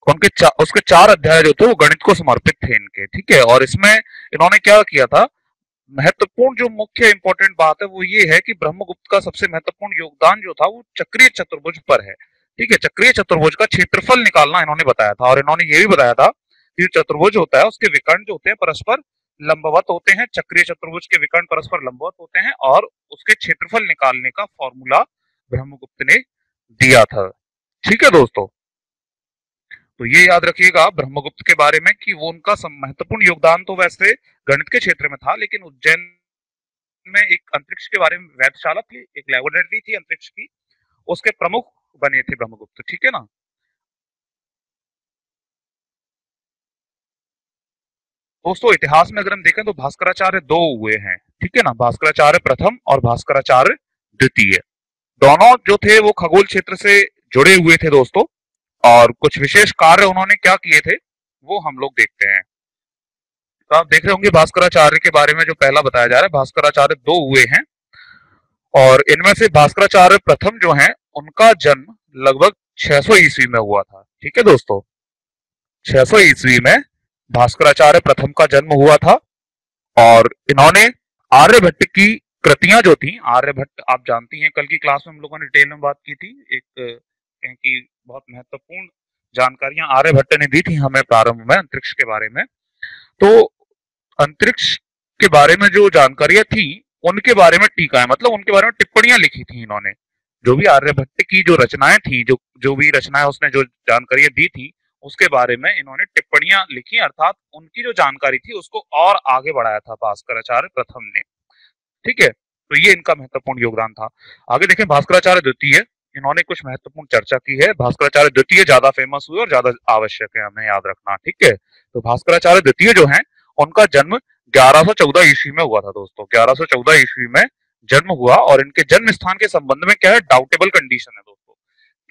उसके 4 अध्याय जो थे वो गणित को समर्पित थे इनके। ठीक है, और इसमें इन्होंने क्या किया था, महत्वपूर्ण जो मुख्य इंपॉर्टेंट बात है वो ये है कि ब्रह्मगुप्त का सबसे महत्वपूर्ण योगदान जो था वो चक्रीय चतुर्भुज पर है। ठीक है, चक्रीय चतुर्भुज का क्षेत्रफल निकालना इन्होंने बताया था, और इन्होंने ये भी बताया था कि जो चतुर्भुज होता है उसके विकर्ण जो होते हैं परस्पर लंबवत होते हैं। चक्रीय चतुर्भुज के विकर्ण परस्पर लंबवत होते हैं, और उसके क्षेत्रफल निकालने का फॉर्मूला ब्रह्मगुप्त ने दिया था। ठीक है दोस्तों, तो ये याद रखिएगा ब्रह्मगुप्त के बारे में कि वो उनका महत्वपूर्ण योगदान तो वैसे गणित के क्षेत्र में था, लेकिन उज्जैन में एक अंतरिक्ष के बारे में वेधशाला थी, एक लेबोरेटरी थी अंतरिक्ष की, उसके प्रमुख बने थे ब्रह्मगुप्त। ठीक है ना। दोस्तों इतिहास में अगर हम देखें तो भास्कराचार्य दो हुए हैं। ठीक है ना, भास्कराचार्य प्रथम और भास्कराचार्य द्वितीय। दोनों जो थे वो खगोल क्षेत्र से जुड़े हुए थे दोस्तों, और कुछ विशेष कार्य उन्होंने क्या किए थे वो हम लोग देखते हैं। तो आप देख रहे होंगे भास्कराचार्य के बारे में जो पहला बताया जा रहा है, भास्कराचार्य दो हुए हैं, और इनमें से भास्कराचार्य प्रथम जो हैं उनका जन्म लगभग 600 ईस्वी में हुआ था। ठीक है दोस्तों, 600 ईस्वी में भास्कराचार्य प्रथम का जन्म हुआ था, और इन्होंने आर्यभट्ट की कृतियां जो थी, आर्यभट्ट आप जानती हैं, कल की क्लास में हम लोगों ने डिटेल में बात की थी, एक कहें कि बहुत महत्वपूर्ण जानकारियां आर्यभट्ट ने दी थी हमें प्रारंभ में अंतरिक्ष के बारे में। तो अंतरिक्ष के बारे में जो जानकारियां थी उनके बारे में टीका, मतलब उनके बारे में टिप्पणियां लिखी थी इन्होंने। जो भी आर्यभट्ट की जो रचनाएं थी, जो जो भी रचनाएं उसने जो जानकारियां दी थी उसके बारे में इन्होंने टिप्पणियां लिखी, अर्थात उनकी जो जानकारी थी उसको और आगे बढ़ाया था भास्कराचार्य प्रथम ने। ठीक है, तो ये इनका महत्वपूर्ण योगदान था। आगे देखें भास्कराचार्य द्वितीय, इन्होंने कुछ महत्वपूर्ण चर्चा की है। भास्कराचार्य द्वितीय ज्यादा फेमस हुए और ज्यादा आवश्यक है हमें याद रखना। ठीक है, तो भास्कराचार्य द्वितीय जो है उनका जन्म 1114 ईस्वी में हुआ था दोस्तों। 1114 ईस्वी में जन्म हुआ, और इनके जन्म स्थान के संबंध में क्या है, डाउटेबल कंडीशन है दोस्तों,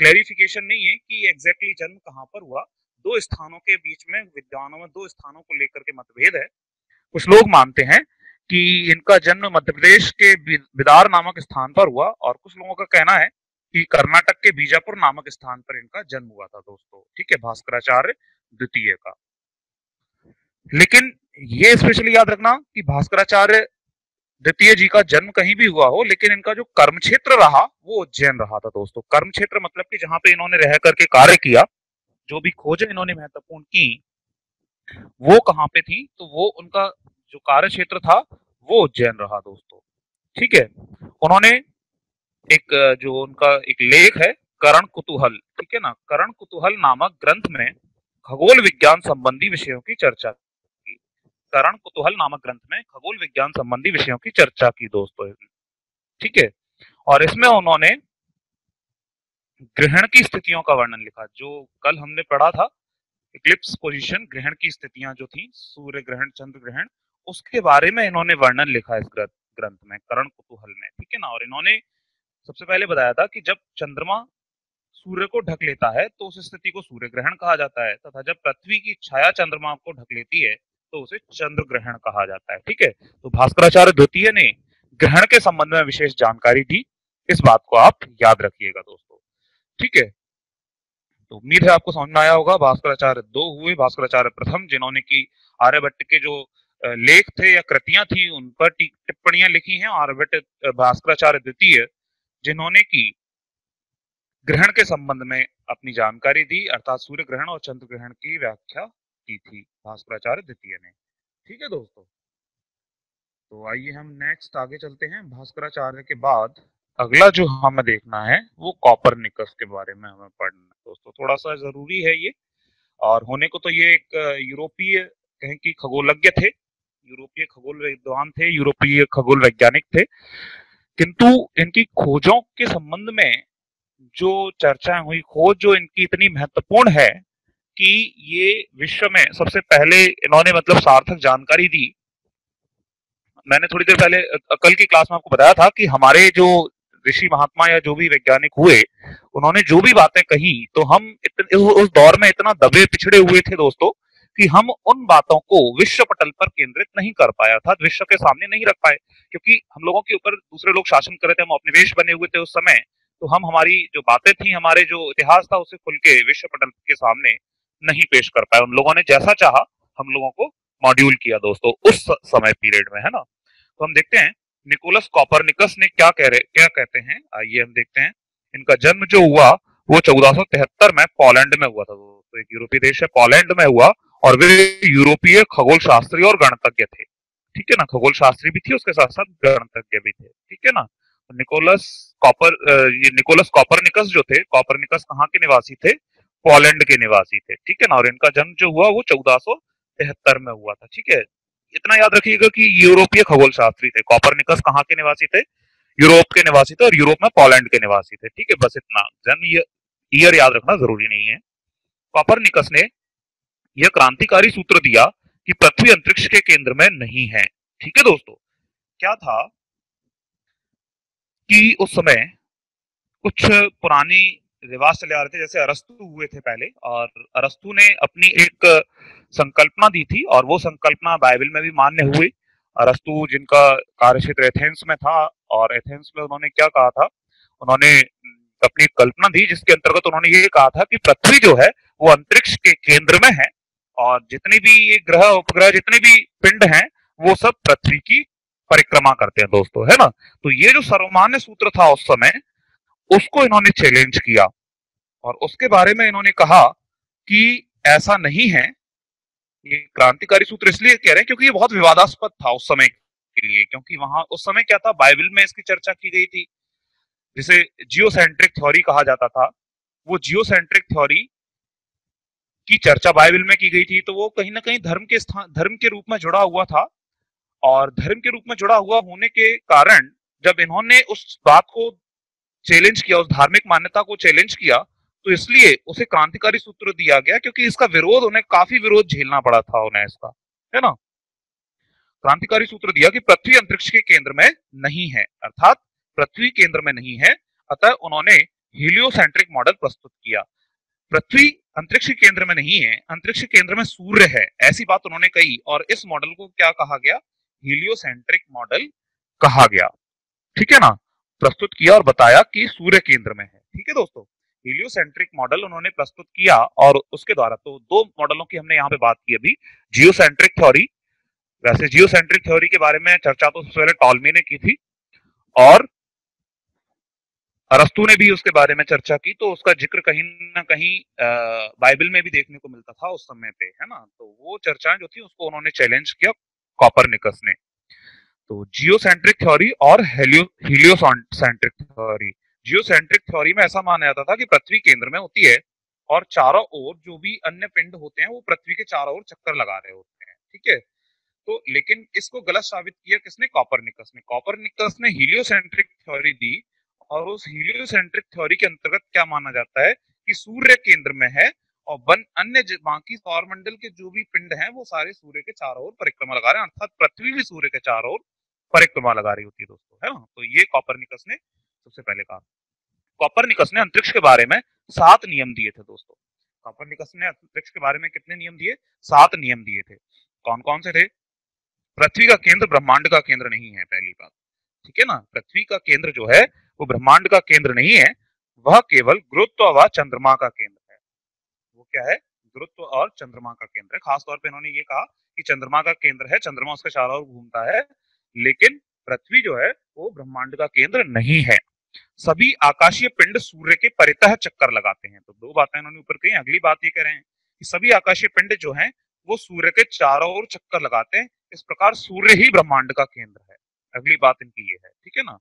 क्लेरिफिकेशन नहीं है कि एग्जैक्टली जन्म कहां पर हुआ। दो स्थानों के बीच में, विद्वानों में दो स्थानों को लेकर के मतभेद है। कुछ लोग मानते हैं कि इनका जन्म मध्य प्रदेश के बिदार नामक स्थान पर हुआ, और कुछ लोगों का कहना है कि कर्नाटक के बीजापुर नामक स्थान पर इनका जन्म हुआ था दोस्तों। ठीक है, भास्कराचार्य द्वितीय का। लेकिन ये स्पेशली याद रखना कि भास्कराचार्य द्वितीय जी का जन्म कहीं भी हुआ हो, लेकिन इनका जो कर्म क्षेत्र रहा वो उज्जैन रहा था दोस्तों। कर्म क्षेत्र मतलब कि जहां पे इन्होंने रह करके कार्य किया, जो भी खोजें इन्होंने महत्वपूर्ण की वो कहाँ पे थी, तो वो उनका जो कार्य क्षेत्र था वो उज्जैन रहा दोस्तों। ठीक है, उन्होंने एक जो उनका एक लेख है करण कुतूहल, ठीक है ना, करण कुतूहल नामक ग्रंथ में खगोल विज्ञान संबंधी विषयों की चर्चा की। करण कुतूहल नामक ग्रंथ में खगोल विज्ञान संबंधी विषयों की चर्चा की दोस्तों। ठीक है, और इसमें उन्होंने ग्रहण की स्थितियों का वर्णन लिखा, जो कल हमने पढ़ा था, इक्लिप्स पोजीशन, ग्रहण की स्थितियां जो थी, सूर्य ग्रहण, चंद्र ग्रहण, उसके बारे में इन्होंने वर्णन लिखा इस ग्रंथ में, करण कुतूहल में। ठीक है ना, और इन्होंने सबसे पहले बताया था कि जब चंद्रमा सूर्य को ढक लेता है तो उस स्थिति को सूर्य ग्रहण कहा जाता है, तथा जब पृथ्वी की छाया चंद्रमा को ढक लेती है तो उसे चंद्र ग्रहण कहा जाता है। ठीक है, तो भास्कराचार्य द्वितीय ने ग्रहण के संबंध में विशेष जानकारी दी, इस बात को आप याद रखिएगा दोस्तों। ठीक है, तो उम्मीद है आपको समझ में आया होगा। भास्कराचार्य दो हुए, भास्कराचार्य प्रथम जिन्होंने की आर्यभट्ट के जो लेख थे या कृतियां थी उन पर टिप्पणियां लिखी हैं, आर्यभट्ट भास्कराचार्य द्वितीय जिन्होंने की ग्रहण के संबंध में अपनी जानकारी दी, अर्थात सूर्य ग्रहण और चंद्र ग्रहण की व्याख्या की थी भास्कराचार्य द्वितीय ने। ठीक है दोस्तों, तो आइए हम नेक्स्ट आगे चलते हैं। भास्कराचार्य के बाद अगला जो हमें देखना है वो कॉपरनिकस के बारे में हमें पढ़ना है दोस्तों। थोड़ा सा जरूरी है ये, और होने को तो ये एक यूरोपीय कहें कि खगोलज्ञ थे, यूरोपीय खगोल विद्वान थे, यूरोपीय खगोल वैज्ञानिक थे, किंतु इनकी खोजों के संबंध में जो चर्चाएं हुई, खोज जो इनकी इतनी महत्वपूर्ण है कि ये विश्व में सबसे पहले इन्होंने मतलब सार्थक जानकारी दी। मैंने थोड़ी देर पहले कल की क्लास में आपको बताया था कि हमारे जो ऋषि महात्मा या जो भी वैज्ञानिक हुए उन्होंने जो भी बातें कही, तो हम उस दौर में इतना दबे पिछड़े हुए थे दोस्तों कि हम उन बातों को विश्व पटल पर केंद्रित नहीं कर पाए, अर्थात विश्व के सामने नहीं रख पाए, क्योंकि हम लोगों के ऊपर दूसरे लोग शासन कर रहे थे, हम उपनिवेश बने हुए थे उस समय। तो हम हमारी जो बातें थी, हमारे जो इतिहास था, उसे खुल के विश्व पटल के सामने नहीं पेश कर पाए। उन लोगों ने जैसा चाहा हम लोगों को मॉड्यूल किया दोस्तों उस समय पीरियड में, है ना। तो हम देखते हैं निकोलस कॉपरनिकस ने क्या कहते हैं, आइए हम देखते हैं। इनका जन्म जो हुआ वो 1473 में पोलैंड में हुआ था। तो एक यूरोपीय देश है, पोलैंड में हुआ, और वे यूरोपीय खगोल शास्त्री और गणतज्ञ थे। ठीक है ना, खगोल शास्त्री भी थी, उसके साथ साथ गणतज्ञ भी थे। ठीक है ना। तो ये निकोलस कॉपरनिकस जो थे, कॉपरनिकस कहाँ के निवासी थे? पोलैंड के निवासी थे। ठीक है ना। और इनका जन्म जो हुआ वो 1473 में हुआ था। ठीक है। इतना याद रखिएगा कि यूरोपीय खगोल शास्त्री थे। कॉपरनिकस कहाँ के निवासी थे? यूरोप के निवासी थे, और यूरोप में पोलैंड के निवासी थे। ठीक है, बस इतना। जन्म ईयर याद रखना जरूरी नहीं है। कॉपरनिकस ने यह क्रांतिकारी सूत्र दिया कि पृथ्वी अंतरिक्ष के केंद्र में नहीं है। ठीक है दोस्तों। क्या था कि उस समय कुछ पुरानी रिवाज चले आ रहे थे, जैसे अरस्तु हुए थे पहले, और अरस्तु ने अपनी एक संकल्पना दी थी, और वो संकल्पना बाइबल में भी मान्य हुई। अरस्तु जिनका कार्य क्षेत्र एथेंस में था, और एथेंस में उन्होंने क्या कहा था, उन्होंने अपनी कल्पना दी जिसके अंतर्गत उन्होंने ये कहा था कि पृथ्वी जो है वो अंतरिक्ष के केंद्र में है, और जितने भी ये ग्रह उपग्रह जितने भी पिंड हैं वो सब पृथ्वी की परिक्रमा करते हैं दोस्तों, है ना। तो ये जो सर्वमान्य सूत्र था उस समय, उसको इन्होंने चैलेंज किया, और उसके बारे में इन्होंने कहा कि ऐसा नहीं है। ये क्रांतिकारी सूत्र इसलिए कह रहे हैं क्योंकि ये बहुत विवादास्पद था उस समय के लिए, क्योंकि वहां उस समय क्या था, बाइबल में इसकी चर्चा की गई थी, जिसे जियोसेंट्रिक थ्योरी कहा जाता था। वो जियोसेंट्रिक थ्योरी की चर्चा बाइबल में की गई थी, तो वो कहीं ना कहीं धर्म के रूप में जुड़ा हुआ था, और धर्म के रूप में जुड़ा हुआ होने के कारण जब इन्होंने उस बात को चैलेंज किया, उस धार्मिक मान्यता को चैलेंज किया, तो इसलिए उसे क्रांतिकारी सूत्र दिया गया, क्योंकि इसका विरोध, उन्हें काफी विरोध झेलना पड़ा था उन्हें इसका, है ना। क्रांतिकारी सूत्र दिया कि पृथ्वी अंतरिक्ष के केंद्र में नहीं है, अर्थात पृथ्वी केंद्र में नहीं है। अतः उन्होंने हीलियोसेंट्रिक मॉडल प्रस्तुत किया। पृथ्वी अंतरिक्ष के केंद्र में नहीं है, अंतरिक्ष के केंद्र में सूर्य है, ऐसी बात उन्होंने कही, और इस मॉडल को क्या कहा गया? हीलियोसेंट्रिक मॉडल कहा गया। ठीक है ना। प्रस्तुत किया और बताया कि सूर्य केंद्र में है। ठीक है दोस्तों। हीलियोसेंट्रिक मॉडल उन्होंने प्रस्तुत किया, और उसके द्वारा तो दो मॉडलों की हमने यहाँ पे बात की अभी, जियोसेंट्रिक थ्योरी। वैसे जियोसेंट्रिक थ्योरी के बारे में चर्चा तो सबसे पहले टॉलमी ने की थी, और अरस्तु ने भी उसके बारे में चर्चा की, तो उसका जिक्र कहीं ना कहीं बाइबल में भी देखने को मिलता था उस समय पे, है ना। तो वो चर्चाएं जो थी उसको उन्होंने चैलेंज किया, कॉपरनिकस ने। तो जियोसेंट्रिक थ्योरी और हीलियोसेंट्रिक थ्योरी। जियोसेंट्रिक थ्योरी में ऐसा माना जाता था कि पृथ्वी केंद्र में होती है, और चारों ओर जो भी अन्य पिंड होते हैं वो पृथ्वी के चारों ओर चक्कर लगा रहे होते हैं। ठीक है। तो लेकिन इसको गलत साबित किया किसने? कॉपरनिकस ने। कॉपरनिकस ने हीलियोसेंट्रिक थ्योरी दी, और उस हीलियोसेंट्रिक थ्योरी के अंतर्गत क्या माना जाता है कि सूर्य केंद्र में है, और बाकी सौरमंडल के जो भी पिंड हैं वो सारे सूर्य के चारों ओर परिक्रमा लगा रहे हैं, अर्थात पृथ्वी भी सूर्य के चारों ओर परिक्रमा लगा रही होती है दोस्तों, है ना। तो ये कॉपरनिकस ने सबसे पहले कहा। कॉपरनिकस ने अंतरिक्ष के बारे में 7 नियम दिए थे दोस्तों। कॉपरनिकस ने अंतरिक्ष के बारे में कितने नियम दिए? 7 नियम दिए थे। कौन कौन से थे? पृथ्वी का केंद्र ब्रह्मांड का केंद्र नहीं है, पहली बात। ठीक है ना। पृथ्वी का केंद्र जो है वो ब्रह्मांड का केंद्र नहीं है, वह केवल गुरुत्व व चंद्रमा का केंद्र है। वो क्या है? गुरुत्व और चंद्रमा का केंद्र है। खासतौर पे इन्होंने ये कहा कि चंद्रमा का केंद्र है, चंद्रमा उसके चारों ओर घूमता है, लेकिन पृथ्वी जो है वो ब्रह्मांड का केंद्र नहीं है। सभी आकाशीय पिंड सूर्य के परितः चक्कर लगाते हैं। तो दो बातें इन्होंने ऊपर कही। अगली बात ये कह रहे हैं कि सभी आकाशीय पिंड जो हैं वो सूर्य के चारों ओर चक्कर लगाते हैं, इस प्रकार सूर्य ही ब्रह्मांड का केंद्र है। अगली बात इनकी ये है। ठीक है ना।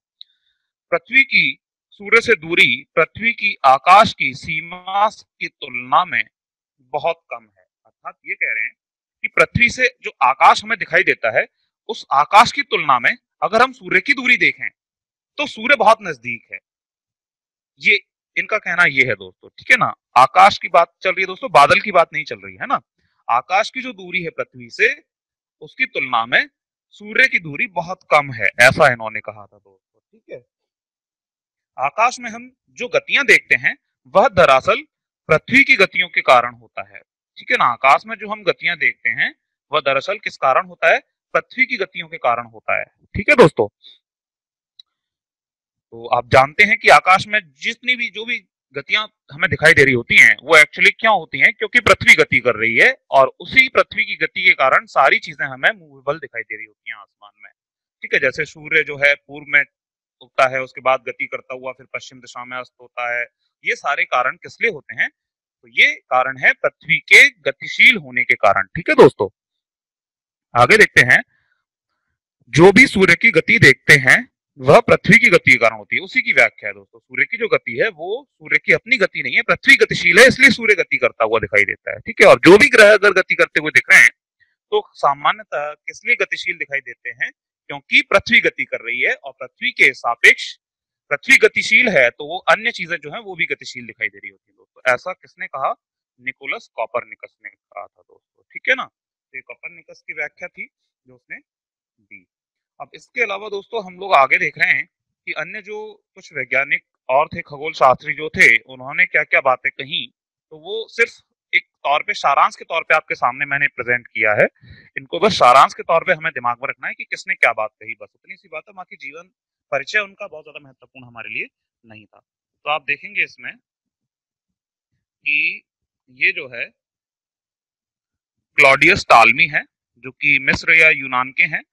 पृथ्वी की सूर्य से दूरी पृथ्वी की आकाश की सीमा की तुलना में बहुत कम है। अर्थात ये कह रहे हैं कि पृथ्वी से जो आकाश हमें दिखाई देता है, उस आकाश की तुलना में अगर हम सूर्य की दूरी देखें तो सूर्य बहुत नजदीक है। ये इनका कहना ये है दोस्तों। ठीक है ना। आकाश की बात चल रही है दोस्तों, बादल की बात नहीं चल रही है ना। आकाश की जो दूरी है पृथ्वी से, उसकी तुलना में सूर्य की दूरी बहुत कम है, ऐसा इन्होंने कहा था दोस्तों। ठीक है। आकाश में हम जो गतियां देखते हैं वह दरअसल पृथ्वी की गतियों के कारण होता है। ठीक है ना। आकाश में जो हम गतियां देखते हैं वह दरअसल किस कारण होता है? पृथ्वी की गतियों के कारण होता है। ठीक है दोस्तों। तो आप जानते हैं कि आकाश में जितनी भी जो भी गतियां हमें दिखाई दे रही होती हैं वो एक्चुअली क्यों होती हैं, क्योंकि पृथ्वी गति कर रही है और उसी पृथ्वी की गति के कारण सारी चीजें हमें मूवेबल दिखाई दे रही होती हैं आसमान में। ठीक है, जैसे सूर्य जो है पूर्व में उगता है, उसके बाद गति करता हुआ फिर पश्चिम दिशा में अस्त होता है। ये सारे कारण किस लिए होते हैं? तो ये कारण है पृथ्वी के गतिशील होने के कारण। ठीक है दोस्तों, आगे देखते हैं। जो भी सूर्य की गति देखते हैं वह पृथ्वी की गति के कारण होती है, उसी की व्याख्या है दोस्तों। सूर्य की जो गति है वो सूर्य की अपनी गति नहीं है, पृथ्वी गतिशील है इसलिए सूर्य गति करता हुआ दिखाई देता है। ठीक है, और जो भी ग्रह अगर गति करते हुए दिख रहे हैं तो सामान्यतः किस लिए गतिशील दिखाई देते हैं? क्योंकि पृथ्वी गति कर रही है और पृथ्वी के सापेक्ष पृथ्वी गतिशील है तो वो अन्य चीजें जो है वो भी गतिशील दिखाई दे रही होती है दोस्तों। ऐसा किसने कहा? निकोलस कॉपरनिकस ने कहा था दोस्तों। ठीक है ना, तो ये कॉपरनिकस की व्याख्या थी जो उसने दी। अब इसके अलावा दोस्तों हम लोग आगे देख रहे हैं कि अन्य जो कुछ वैज्ञानिक और थे, खगोल शास्त्री जो थे, उन्होंने क्या क्या बातें कही, तो वो सिर्फ एक तौर पे सारांश के तौर पे आपके सामने मैंने प्रेजेंट किया है। इनको बस सारांश के तौर पे हमें दिमाग में रखना है कि किसने क्या बात कही, बस उतनी सी बात है। बाकी जीवन परिचय उनका बहुत ज्यादा महत्वपूर्ण हमारे लिए नहीं था। तो आप देखेंगे इसमें कि ये जो है क्लॉडियस टालमी है, जो कि मिस्र या यूनान के हैं।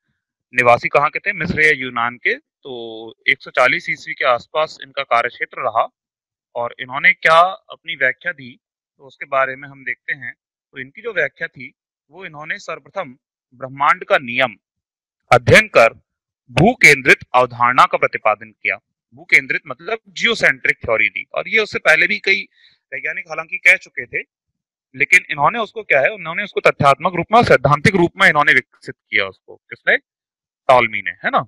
निवासी कहाँ के थे? मिस्र या यूनान के। तो 140 ईस्वी के आसपास इनका कार्यक्षेत्र रहा और इन्होंने क्या अपनी व्याख्या दी तो उसके बारे में हम देखते हैं। तो इनकी जो व्याख्या थी वो इन्होंने सर्वप्रथम ब्रह्मांड का नियम अध्ययन कर भू केंद्रित अवधारणा का प्रतिपादन किया। भू केंद्रित मतलब जियोसेंट्रिक थ्योरी दी, और ये उससे पहले भी कई वैज्ञानिक हालांकि कह चुके थे, लेकिन इन्होंने उसको क्या है, उन्होंने उसको तथ्यात्मक रूप में, सैद्धांतिक रूप में इन्होंने विकसित किया उसको। किसने? टॉलमी ने, है ना।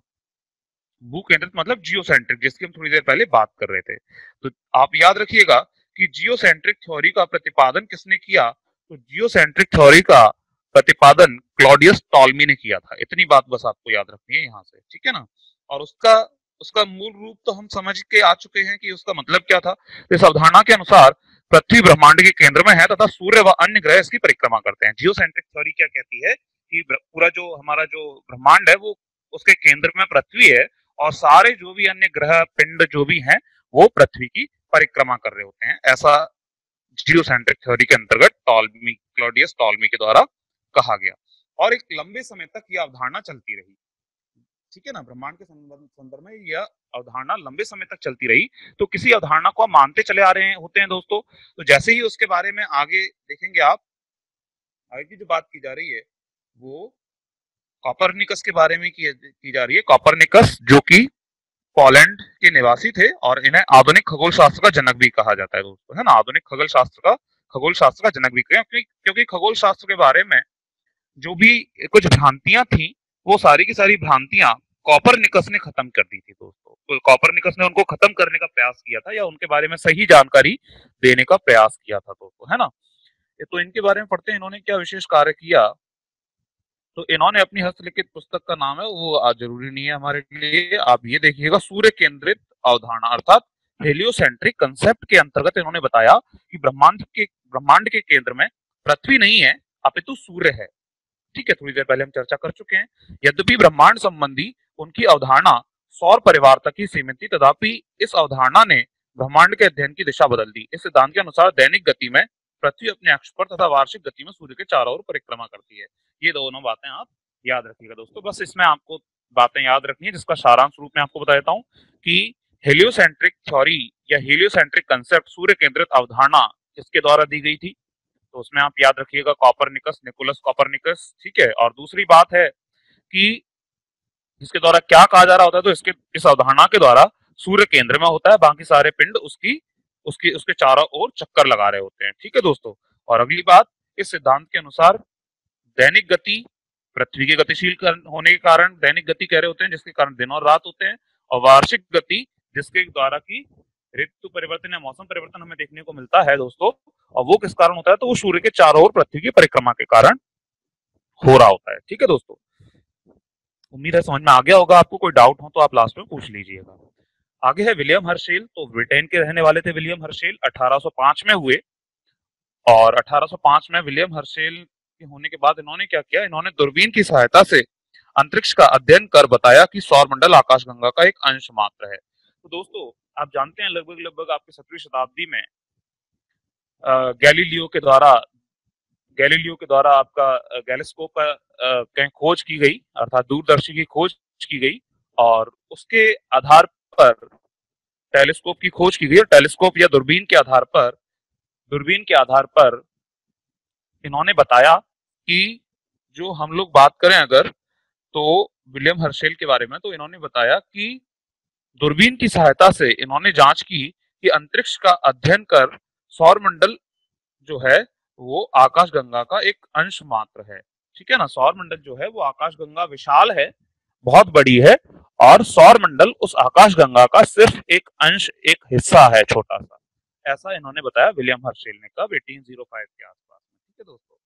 भू केंद्रित मतलब जियोसेंट्रिक, जिसकी हम थोड़ी देर पहले बात कर रहे थे। तो आप याद रखिएगा कि जियोसेंट्रिक थ्योरी का प्रतिपादन किसने किया? तो जियोसेंट्रिक थ्योरी का प्रतिपादन क्लॉडियस टॉलमी ने किया था। इतनी बात बस आपको याद रखनी है यहाँ से, ठीक है ना। और उसका उसका मूल रूप तो हम समझ के आ चुके हैं कि उसका मतलब क्या था। इस अवधारणा के अनुसार पृथ्वी ब्रह्मांड के केंद्र में है तथा सूर्य व अन्य ग्रह इसकी परिक्रमा करते हैं। जियोसेंट्रिक थ्योरी क्या कहती है कि पूरा जो हमारा जो ब्रह्मांड है वो उसके केंद्र में पृथ्वी है और सारे जो भी अन्य ग्रह पिंड जो भी हैं वो पृथ्वी की परिक्रमा कर रहे होते हैं। ऐसा जियोसेंट्रिक थ्योरी के अंतर्गत टॉलमी, क्लॉडियस टॉलमी के द्वारा कहा गया। और एक लंबे समय तक यह अवधारणा चलती रही। ठीक है ना, ब्रह्मांड के संदर्भ में यह अवधारणा लंबे समय तक चलती रही। तो किसी अवधारणा को हम मानते चले आ रहे हैं होते हैं दोस्तों, तो जैसे ही उसके बारे में आगे देखेंगे आप, आगे की जो बात की जा रही है वो कॉपरनिकस के बारे में की जा रही है। कॉपरनिकस जो कि पोलैंड के निवासी थे और इन्हें आधुनिक खगोल शास्त्र का जनक भी कहा जाता है दोस्तों, है ना। आधुनिक खगोल शास्त्र का जनक भी कहें, क्योंकि खगोल शास्त्र के बारे में जो भी कुछ भ्रांतियां थी वो सारी की सारी भ्रांतियां कॉपरनिकस ने खत्म कर दी थी दोस्तों। तो कॉपरनिकस ने उनको खत्म करने का प्रयास किया था या उनके बारे में सही जानकारी देने का प्रयास किया था दोस्तों, है ना। तो इनके बारे में पढ़ते हैं इन्होंने क्या विशेष कार्य किया। तो इन्होंने अपनी हस्तलिखित पुस्तक का नाम है, वो आज जरूरी नहीं है हमारे लिए, आप ये देखिएगा, सूर्य केंद्रित अवधारणा अर्थात हेलियोसेंट्रिक कंसेप्ट के अंतर्गत इन्होंने बताया कि ब्रह्मांड के केंद्र में पृथ्वी नहीं है अपितु सूर्य है। ठीक है, थोड़ी देर पहले हम चर्चा कर चुके हैं। यद्यपि ब्रह्मांड संबंधी उनकी अवधारणा सौर परिवार तक ही सीमित थी, तथापि इस अवधारणा ने ब्रह्मांड के अध्ययन की दिशा बदल दी। इस सिद्धांत के अनुसार दैनिक गति में पृथ्वी अपने अक्ष पर तथा वार्षिक गति में सूर्य के चारों ओर परिक्रमा करती है। ये दोनों बातें आप याद रखिएगा दोस्तों। बस इसमें आपको बातें याद रखनी है, जिसका सारांश रूप में आपको बता देता हूँ कि हेलियोसेंट्रिक थ्योरी या हेलियोसेंट्रिक कंसेप्ट, सूर्य केंद्रित अवधारणा किसके द्वारा दी गई थी? तो उसमें आप याद रखिएगा कॉपरनिकस, निकोलस कॉपरनिकस। ठीक है, और दूसरी बात है कि इसके द्वारा क्या कहा जा रहा होता है, तो इस अवधारणा के द्वारा सूर्य केंद्र में होता है, बाकी सारे पिंड उसके चारों ओर चक्कर लगा रहे होते हैं। ठीक है दोस्तों, और अगली बात, इस सिद्धांत के अनुसार दैनिक गति पृथ्वी के गतिशील होने के कारण दैनिक गति कह रहे होते हैं, जिसके कारण दिन और रात होते हैं, और वार्षिक गति जिसके द्वारा की ऋतु परिवर्तन या मौसम परिवर्तन हमें देखने को मिलता है दोस्तों, और वो किस कारण होता है, तो वो सूर्य के चारों ओर पृथ्वी की परिक्रमा के कारण हो रहा होता है। ठीक है दोस्तों, उम्मीद है समझ में आ गया होगा। आपको कोई डाउट हो तो आप लास्ट में पूछ लीजिएगा। आगे है विलियम हर्शेल। तो ब्रिटेन के रहने वाले थे विलियम हर्शेल, 1805 में हुए। और 1805 में विलियम हर्शेल के होने के बाद इन्होंने क्या किया, इन्होंने दूरबीन की सहायता से अंतरिक्ष का अध्ययन कर बताया कि सौर मंडल आकाशगंगा का एक अंश मात्र है। तो दोस्तों आप जानते हैं लगभग लगभग आपके 17वीं शताब्दी में गैलीलियो के द्वारा आपका गैलीस्कोप का कहीं खोज की गई, अर्थात दूरदर्शी की खोज की गई, और उसके आधार पर टेलीस्कोप की खोज की गई, और टेलीस्कोप या दूरबीन के आधार पर इन्होंने बताया कि जो हम लोग बात करें अगर तो विलियम हर्शेल के बारे में, तो इन्होंने बताया कि दूरबीन की सहायता से इन्होंने जांच की कि अंतरिक्ष का अध्ययन कर सौर मंडल जो है वो आकाशगंगा का एक अंश मात्र है। ठीक है ना, सौर मंडल जो है वो आकाशगंगा विशाल है, बहुत बड़ी है, और सौर मंडल उस आकाशगंगा का सिर्फ एक अंश, एक हिस्सा है, छोटा सा। ऐसा इन्होंने बताया विलियम हर्शेल ने, कब 1805 के आसपास में। ठीक है दोस्तों,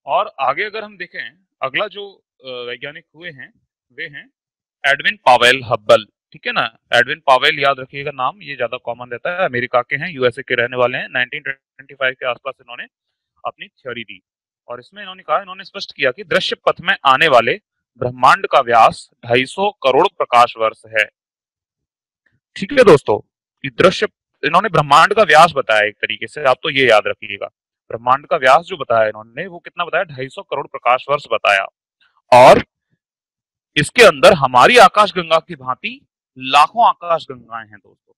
और आगे अगर हम देखें, अगला जो वैज्ञानिक हुए हैं वे हैं एडविन पावेल हब्बल। ठीक है ना, एडविन पावेल याद रखिएगा नाम, ये ज्यादा कॉमन रहता है, अमेरिका के हैं, यूएसए के रहने वाले हैं। 1925 के आसपास इन्होंने अपनी थ्योरी दी, और इसमें इन्होंने स्पष्ट किया कि दृश्य पथ में आने वाले ब्रह्मांड का व्यास 250 करोड़ प्रकाश वर्ष है। ठीक है दोस्तों, ये दृश्य, इन्होंने ब्रह्मांड का व्यास बताया एक तरीके से, आप तो ये याद रखिएगा, ब्रह्मांड का व्यास जो बताया इन्होंने वो कितना बताया, 250 करोड़ प्रकाश वर्ष बताया। और इसके अंदर हमारी आकाशगंगा की भांति लाखों आकाशगंगाएं हैं दोस्तों।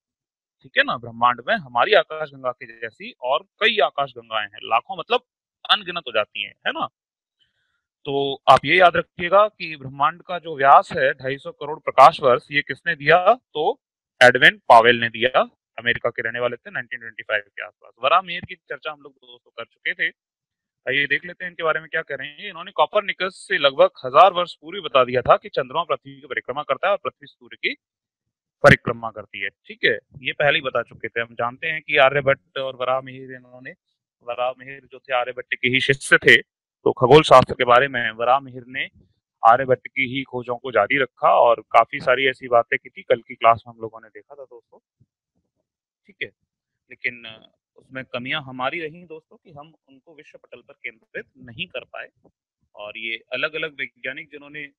ठीक है ना, ब्रह्मांड में हमारी आकाशगंगा के जैसी और कई आकाशगंगाएं हैं, लाखों मतलब अनगिनत हो जाती हैं, है ना। तो आप ये याद रखिएगा कि ब्रह्मांड का जो व्यास है 250 करोड़ प्रकाश वर्ष, ये किसने दिया, तो एडविन पावेल ने दिया, अमेरिका के रहने वाले थे, 1925 के आसपास। वराहमिहिर की चर्चा हम लोग दोस्तों कर चुके थे, आइए देख लेते हैं इनके बारे में क्या कह रहे हैं। इन्होंने कॉपरनिकस से लगभग 1000 वर्ष पूर्व बता दिया था कि चंद्रमा पृथ्वी की परिक्रमा करता है और पृथ्वी सूर्य की परिक्रमा करती है। ठीक है, ये पहले ही बता चुके थे। हम जानते हैं कि आर्यभट्ट और वराहमिहिर जो थे आर्यभट्ट के ही शिष्य थे, तो खगोल शास्त्र के बारे में वराहमिहिर ने आर्यभट्ट की ही खोजों को जारी रखा, और काफी सारी ऐसी बातें की थी, कल की क्लास में हम लोगों ने देखा था दोस्तों। ठीक है, लेकिन उसमें कमियां हमारी रही दोस्तों कि हम उनको विश्व पटल पर केंद्रित नहीं कर पाए, और ये अलग अलग वैज्ञानिक जिन्होंने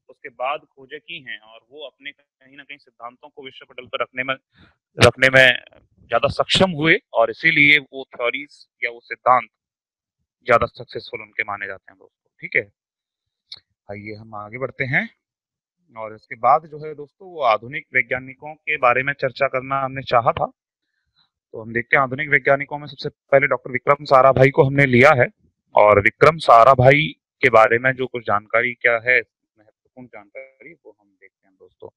उसके बाद खोजें की हैं, और वो अपने कहीं ना कहीं सिद्धांतों को विश्व पटल पर रखने में ज्यादा सक्षम हुए, और इसीलिए वो थ्योरीज या वो सिद्धांत ज्यादा सक्सेसफुल उनके माने जाते हैं दोस्तों। ठीक है, आइए हम आगे बढ़ते हैं, और इसके बाद जो है दोस्तों वो आधुनिक वैज्ञानिकों के बारे में चर्चा करना हमने चाहा था। तो हम देखते हैं आधुनिक वैज्ञानिकों में सबसे पहले डॉक्टर विक्रम साराभाई को हमने लिया है, और विक्रम साराभाई के बारे में जो कुछ जानकारी क्या है, महत्वपूर्ण जानकारी, वो हम देखते हैं दोस्तों।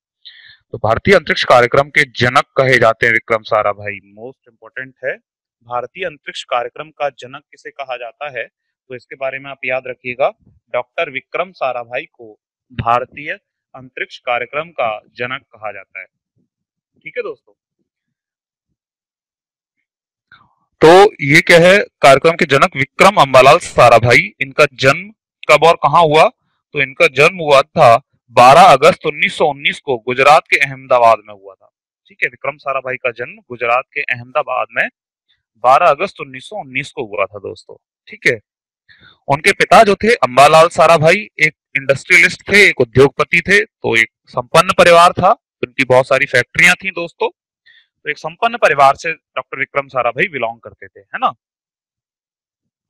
तो भारतीय अंतरिक्ष कार्यक्रम के जनक कहे जाते हैं विक्रम साराभाई, मोस्ट इंपोर्टेंट है, भारतीय अंतरिक्ष कार्यक्रम का जनक किसे कहा जाता है, तो इसके बारे में आप याद रखिएगा, डॉक्टर विक्रम साराभाई को भारतीय अंतरिक्ष कार्यक्रम का जनक कहा जाता है। ठीक है दोस्तों, तो ये क्या है, कार्यक्रम के जनक विक्रम अम्बालाल साराभाई, इनका जन्म कब और कहाँ हुआ, तो इनका जन्म हुआ था 12 अगस्त 1919 को गुजरात के अहमदाबाद में हुआ था। ठीक है, विक्रम साराभाई का जन्म गुजरात के अहमदाबाद में 12 अगस्त 1919 को हुआ था दोस्तों। ठीक है, उनके पिता जो थे अम्बालाल साराभाई एक इंडस्ट्रियलिस्ट थे, एक उद्योगपति थे, तो एक संपन्न परिवार था, उनकी बहुत सारी फैक्ट्रियां थी दोस्तों, तो एक संपन्न परिवार से डॉक्टर विक्रम साराभाई बिलोंग करते थे, है ना।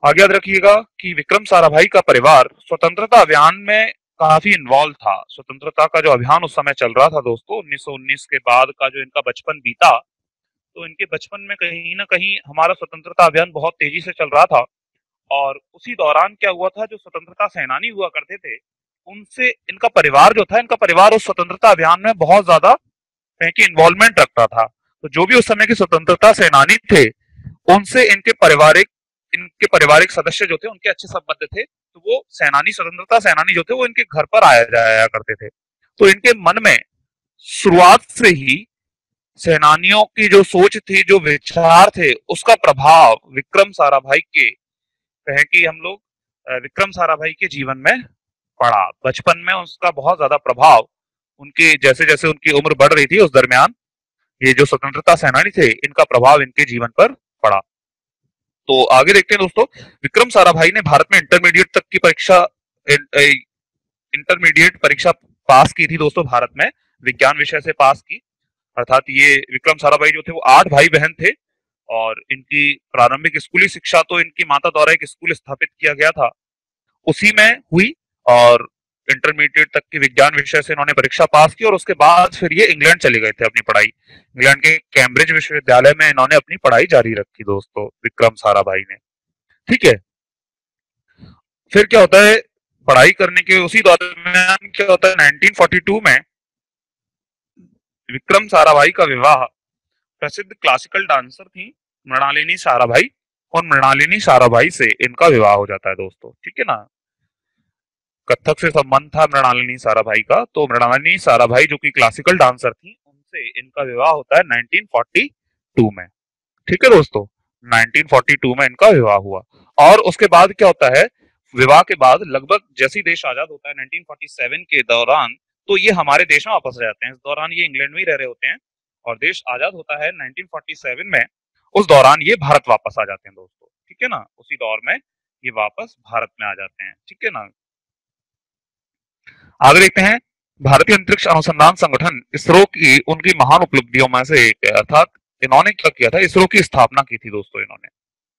आगे याद रखिएगा कि विक्रम साराभाई का परिवार स्वतंत्रता अभियान में काफी इन्वॉल्व था। स्वतंत्रता का जो अभियान उस समय चल रहा था दोस्तों, 1919 के बाद का जो इनका बचपन बीता, तो इनके बचपन में कहीं ना कहीं हमारा स्वतंत्रता अभियान बहुत तेजी से चल रहा था, और उसी दौरान क्या हुआ था, जो स्वतंत्रता सेनानी हुआ करते थे उनसे इनका परिवार जो था, इनका परिवार उस स्वतंत्रता अभियान में बहुत ज्यादा कहीं की इन्वॉल्वमेंट रखता था। तो जो भी उस समय के स्वतंत्रता सेनानी थे उनसे इनके पारिवारिक सदस्य जो थे उनके अच्छे संबंध थे, तो वो स्वतंत्रता सेनानी जो थे वो इनके घर पर आया जाया करते थे। तो इनके मन में शुरुआत से ही सेनानियों की जो सोच थी, जो विचार थे, उसका प्रभाव विक्रम साराभाई के, कहें कि हम लोग विक्रम साराभाई के जीवन में पड़ा। बचपन में उसका बहुत ज्यादा प्रभाव, उनके जैसे जैसे उनकी उम्र बढ़ रही थी उस दरमियान ये जो स्वतंत्रता सेनानी थे इनका प्रभाव इनके जीवन पर पड़ा। तो आगे देखते हैं दोस्तों, विक्रम साराभाई ने भारत में इंटरमीडिएट तक की परीक्षा इंटरमीडिएट परीक्षा पास की थी दोस्तों भारत में विज्ञान विषय से पास की। अर्थात ये विक्रम साराभाई जो थे वो 8 भाई बहन थे और इनकी प्रारंभिक स्कूली शिक्षा तो इनकी माता द्वारा एक स्कूल स्थापित किया गया था उसी में हुई, और इंटरमीडिएट तक की विज्ञान विषय से इन्होंने परीक्षा पास की और उसके बाद फिर ये इंग्लैंड चले गए थे अपनी पढ़ाई। इंग्लैंड के कैम्ब्रिज विश्वविद्यालय में इन्होंने अपनी पढ़ाई जारी रखी दोस्तों विक्रम साराभाई ने। ठीक है, फिर क्या होता है पढ़ाई करने के उसी दौरान क्या होता है 1942 में विक्रम साराभाई का विवाह प्रसिद्ध क्लासिकल डांसर थी मृणालिनी साराभाई, और मृणालिनी साराभाई से इनका विवाह हो जाता है दोस्तों। ठीक है ना, कथक से संबंध था मृणालिनी साराभाई का, तो मृणालिनी साराभाई जो कि क्लासिकल डांसर थी उनसे इनका विवाह होता है 1942 में। ठीक है दोस्तों, 1942 में इनका विवाह हुआ। और उसके बाद क्या होता है, विवाह के बाद लगभग जैसे ही देश आजाद होता है 1947 के दौरान, तो ये हमारे देश में वापस आ जाते हैं। इस दौरान ये इंग्लैंड में ही रह रहे होते हैं और देश आजाद होता है 1947 में, उस दौरान ये भारत वापस आ जाते हैं दोस्तों। ठीक है ना, उसी दौर में ये वापस भारत में आ जाते हैं। ठीक है ना, आगे देखते हैं भारतीय अंतरिक्ष अनुसंधान संगठन इसरो की उनकी महान उपलब्धियों में से एक है। अर्थात इन्होंने क्या किया था, इसरो की स्थापना की थी दोस्तों इन्होंने।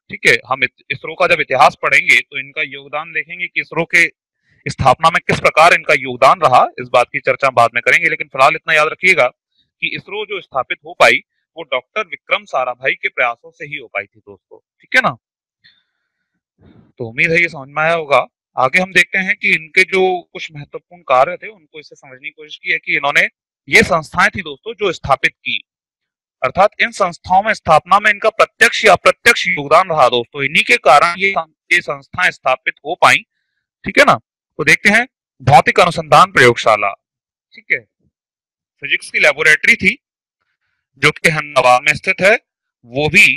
ठीक है, हम इसरो का जब इतिहास पढ़ेंगे तो इनका योगदान देखेंगे कि इसरो के स्थापना में किस प्रकार इनका योगदान रहा, इस बात की चर्चा बाद में करेंगे। लेकिन फिलहाल इतना याद रखिएगा कि इसरो जो स्थापित हो पाई वो डॉक्टर विक्रम साराभाई के प्रयासों से ही हो पाई थी दोस्तों। ठीक है ना, तो उम्मीद है ये समझ में आया होगा। आगे हम देखते हैं कि इनके जो कुछ महत्वपूर्ण कार्य थे उनको इसे समझने की कोशिश की है कि इन्होंने ये संस्थाएं थी दोस्तों जो स्थापित की, अर्थात इन संस्थाओं में स्थापना में इनका प्रत्यक्ष या अप्रत्यक्ष योगदान रहा दोस्तों। इन्हीं के कारण ये संस्थाएं स्थापित हो पाई। ठीक है ना, तो देखते हैं भौतिक अनुसंधान प्रयोगशाला। ठीक है, फिजिक्स की लेबोरेटरी थी जो कि अहमदाबाद में स्थित है, वो भी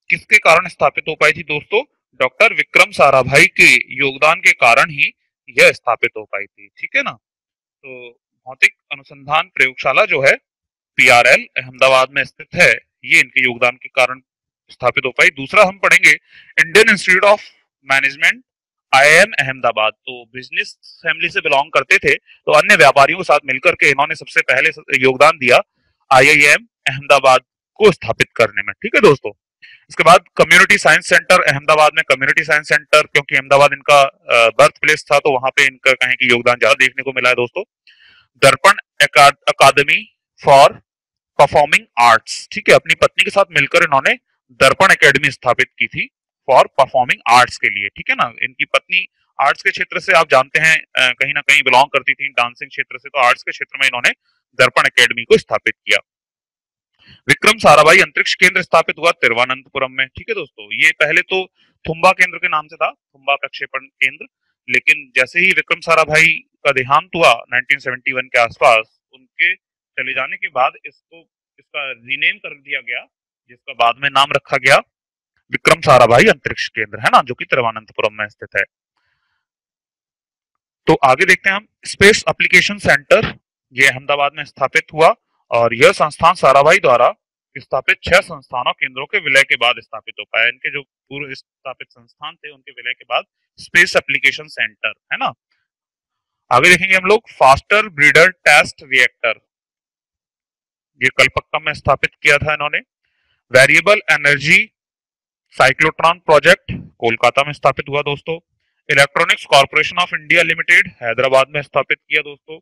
किसके कारण स्थापित हो पाई थी दोस्तों, डॉक्टर विक्रम साराभाई के योगदान के कारण ही यह स्थापित हो पाई थी। ठीक है ना, तो भौतिक अनुसंधान प्रयोगशाला जो है PRL अहमदाबाद में स्थित है, ये इनके योगदान के कारण स्थापित हो पाई। दूसरा हम पढ़ेंगे Indian institute of management IIM Ahmedabad. तो बिजनेस फैमिली से बिलोंग करते थे, तो अन्य व्यापारियों के साथ मिलकर के इन्होंने सबसे पहले योगदान दिया IIM अहमदाबाद को स्थापित करने में। ठीक है दोस्तों, इसके बाद कम्युनिटी साइंस सेंटर अहमदाबाद में, कम्युनिटी साइंस सेंटर क्योंकि अहमदाबाद इनका बर्थ प्लेस था तो वहां पे इनका कहें कि योगदान ज्यादा देखने को मिला है दोस्तों। दर्पण अकादमी फॉर परफॉर्मिंग आर्ट्स। ठीक है, अपनी पत्नी के साथ मिलकर इन्होंने दर्पण एकेडमी स्थापित की थी फॉर परफॉर्मिंग आर्ट्स के लिए। ठीक है ना, इनकी पत्नी आर्ट्स के क्षेत्र से आप जानते हैं कहीं ना कहीं बिलोंग करती थी, डांसिंग क्षेत्र से, तो आर्ट्स के क्षेत्र में इन्होंने दर्पण एकेडमी को स्थापित किया। विक्रम साराभाई अंतरिक्ष केंद्र स्थापित हुआ तिरुवनंतपुरम में। ठीक है दोस्तों, ये पहले तो थुम्बा केंद्र के नाम से था, थुम्बा प्रक्षेपण केंद्र, लेकिन जैसे ही विक्रम साराभाई का देहांत हुआ 1971 के आसपास, उनके चले जाने के बाद इसका रीनेम कर दिया गया, जिसका बाद में नाम रखा गया विक्रम साराभाई अंतरिक्ष केंद्र, है ना, जो कि तिरुवनंतपुरम में स्थित है। तो आगे देखते हैं हम स्पेस एप्लीकेशन सेंटर, ये अहमदाबाद में स्थापित हुआ और यह संस्थान साराभाई द्वारा स्थापित 6 संस्थानों केंद्रों के विलय के बाद स्थापित हो पाया। इनके जो पूर्व स्थापित संस्थान थे उनके विलय के बाद स्पेस एप्लीकेशन सेंटर, है ना। आगे देखेंगे हम लोग फास्टर ब्रीडर टेस्ट रिएक्टर, ये कलपक्कम में स्थापित किया था इन्होंने। Variable energy cyclotron project Kolkata में स्थापित हुआ दोस्तों। Electronics corporation of India limited Hyderabad में स्थापित किया दोस्तों।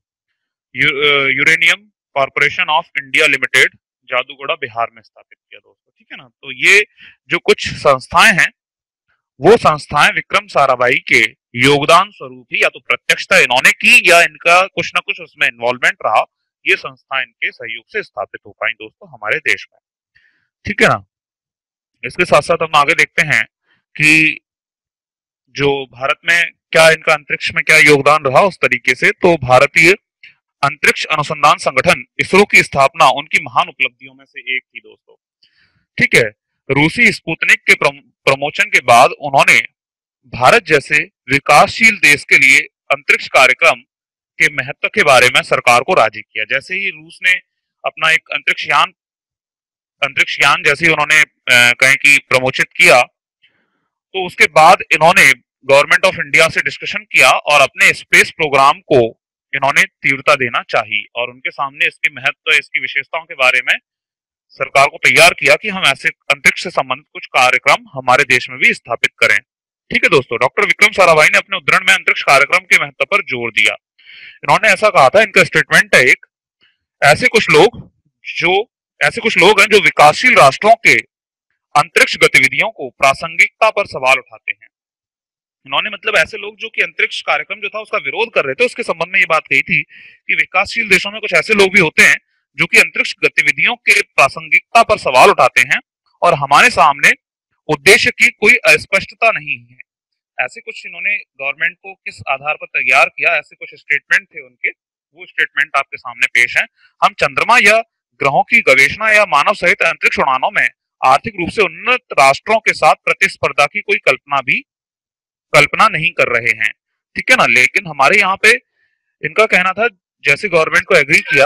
Uranium corporation of India limited Jaduguda Bihar में स्थापित किया दोस्तों। ठीक है ना, तो ये जो कुछ संस्थाएं हैं वो संस्थाएं विक्रम साराभाई के योगदान स्वरूप ही या तो प्रत्यक्षता इन्होंने की या इनका कुछ ना कुछ उसमें इन्वॉल्वमेंट रहा, ये संस्थाएं इनके सहयोग से स्थापित हो पाई दोस्तों हमारे देश में। ठीक है ना, इसके साथ साथ हम आगे देखते हैं कि जो भारत में क्या इनका अंतरिक्ष में क्या योगदान रहा उस तरीके से। तो भारतीय अंतरिक्ष अनुसंधान संगठन इसरो की स्थापना उनकी महान उपलब्धियों में से एक थी दोस्तों। ठीक है, रूसी स्पुतनिक के प्रमोशन के बाद उन्होंने भारत जैसे विकासशील देश के लिए अंतरिक्ष कार्यक्रम के महत्व के बारे में सरकार को राजी किया। जैसे ही रूस ने अपना एक अंतरिक्ष यान जैसे उन्होंने कहें कि प्रमोचित किया, तो उसके बाद इन्होंने गवर्नमेंट ऑफ इंडिया से डिस्कशन किया और अपने स्पेस प्रोग्राम को इन्होंने तीव्रता देना चाहिए और उनके सामने इसके महत्व, इसकी विशेषताओं के बारे में सरकार को तैयार किया कि हम ऐसे अंतरिक्ष से संबंधित कुछ कार्यक्रम हमारे देश में भी स्थापित करें। ठीक है दोस्तों, डॉक्टर विक्रम साराभाई ने अपने उद्धरण में अंतरिक्ष कार्यक्रम के महत्व पर जोर दिया। इन्होंने ऐसा कहा था, इनका स्टेटमेंट है एक, ऐसे कुछ लोग जो ऐसे कुछ लोग हैं जो विकासशील राष्ट्रों के अंतरिक्ष गतिविधियों को प्रासंगिकता पर सवाल उठाते हैं। इन्होंने मतलब ऐसे लोग जो कि अंतरिक्ष कार्यक्रम जो था उसका विरोध कर रहे थे, उसके संबंध में ये बात कही थी कि विकासशील देशों में कुछ ऐसे लोग भी होते हैं जो कि अंतरिक्ष गतिविधियों के प्रासंगिकता पर सवाल उठाते हैं और हमारे सामने उद्देश्य की कोई अस्पष्टता नहीं है। ऐसे कुछ इन्होंने गवर्नमेंट को किस आधार पर तैयार किया, ऐसे कुछ स्टेटमेंट थे उनके, वो स्टेटमेंट आपके सामने पेश है। हम चंद्रमा या ग्रहों की गवेषणा या मानव सहित अंतरिक्ष उड़ानों में आर्थिक रूप से उन्नत राष्ट्रों के साथ प्रतिस्पर्धा की कोई कल्पना नहीं कर रहे हैं, ठीक है ना। लेकिन हमारे यहाँ पे इनका कहना था, जैसे गवर्नमेंट को एग्री किया,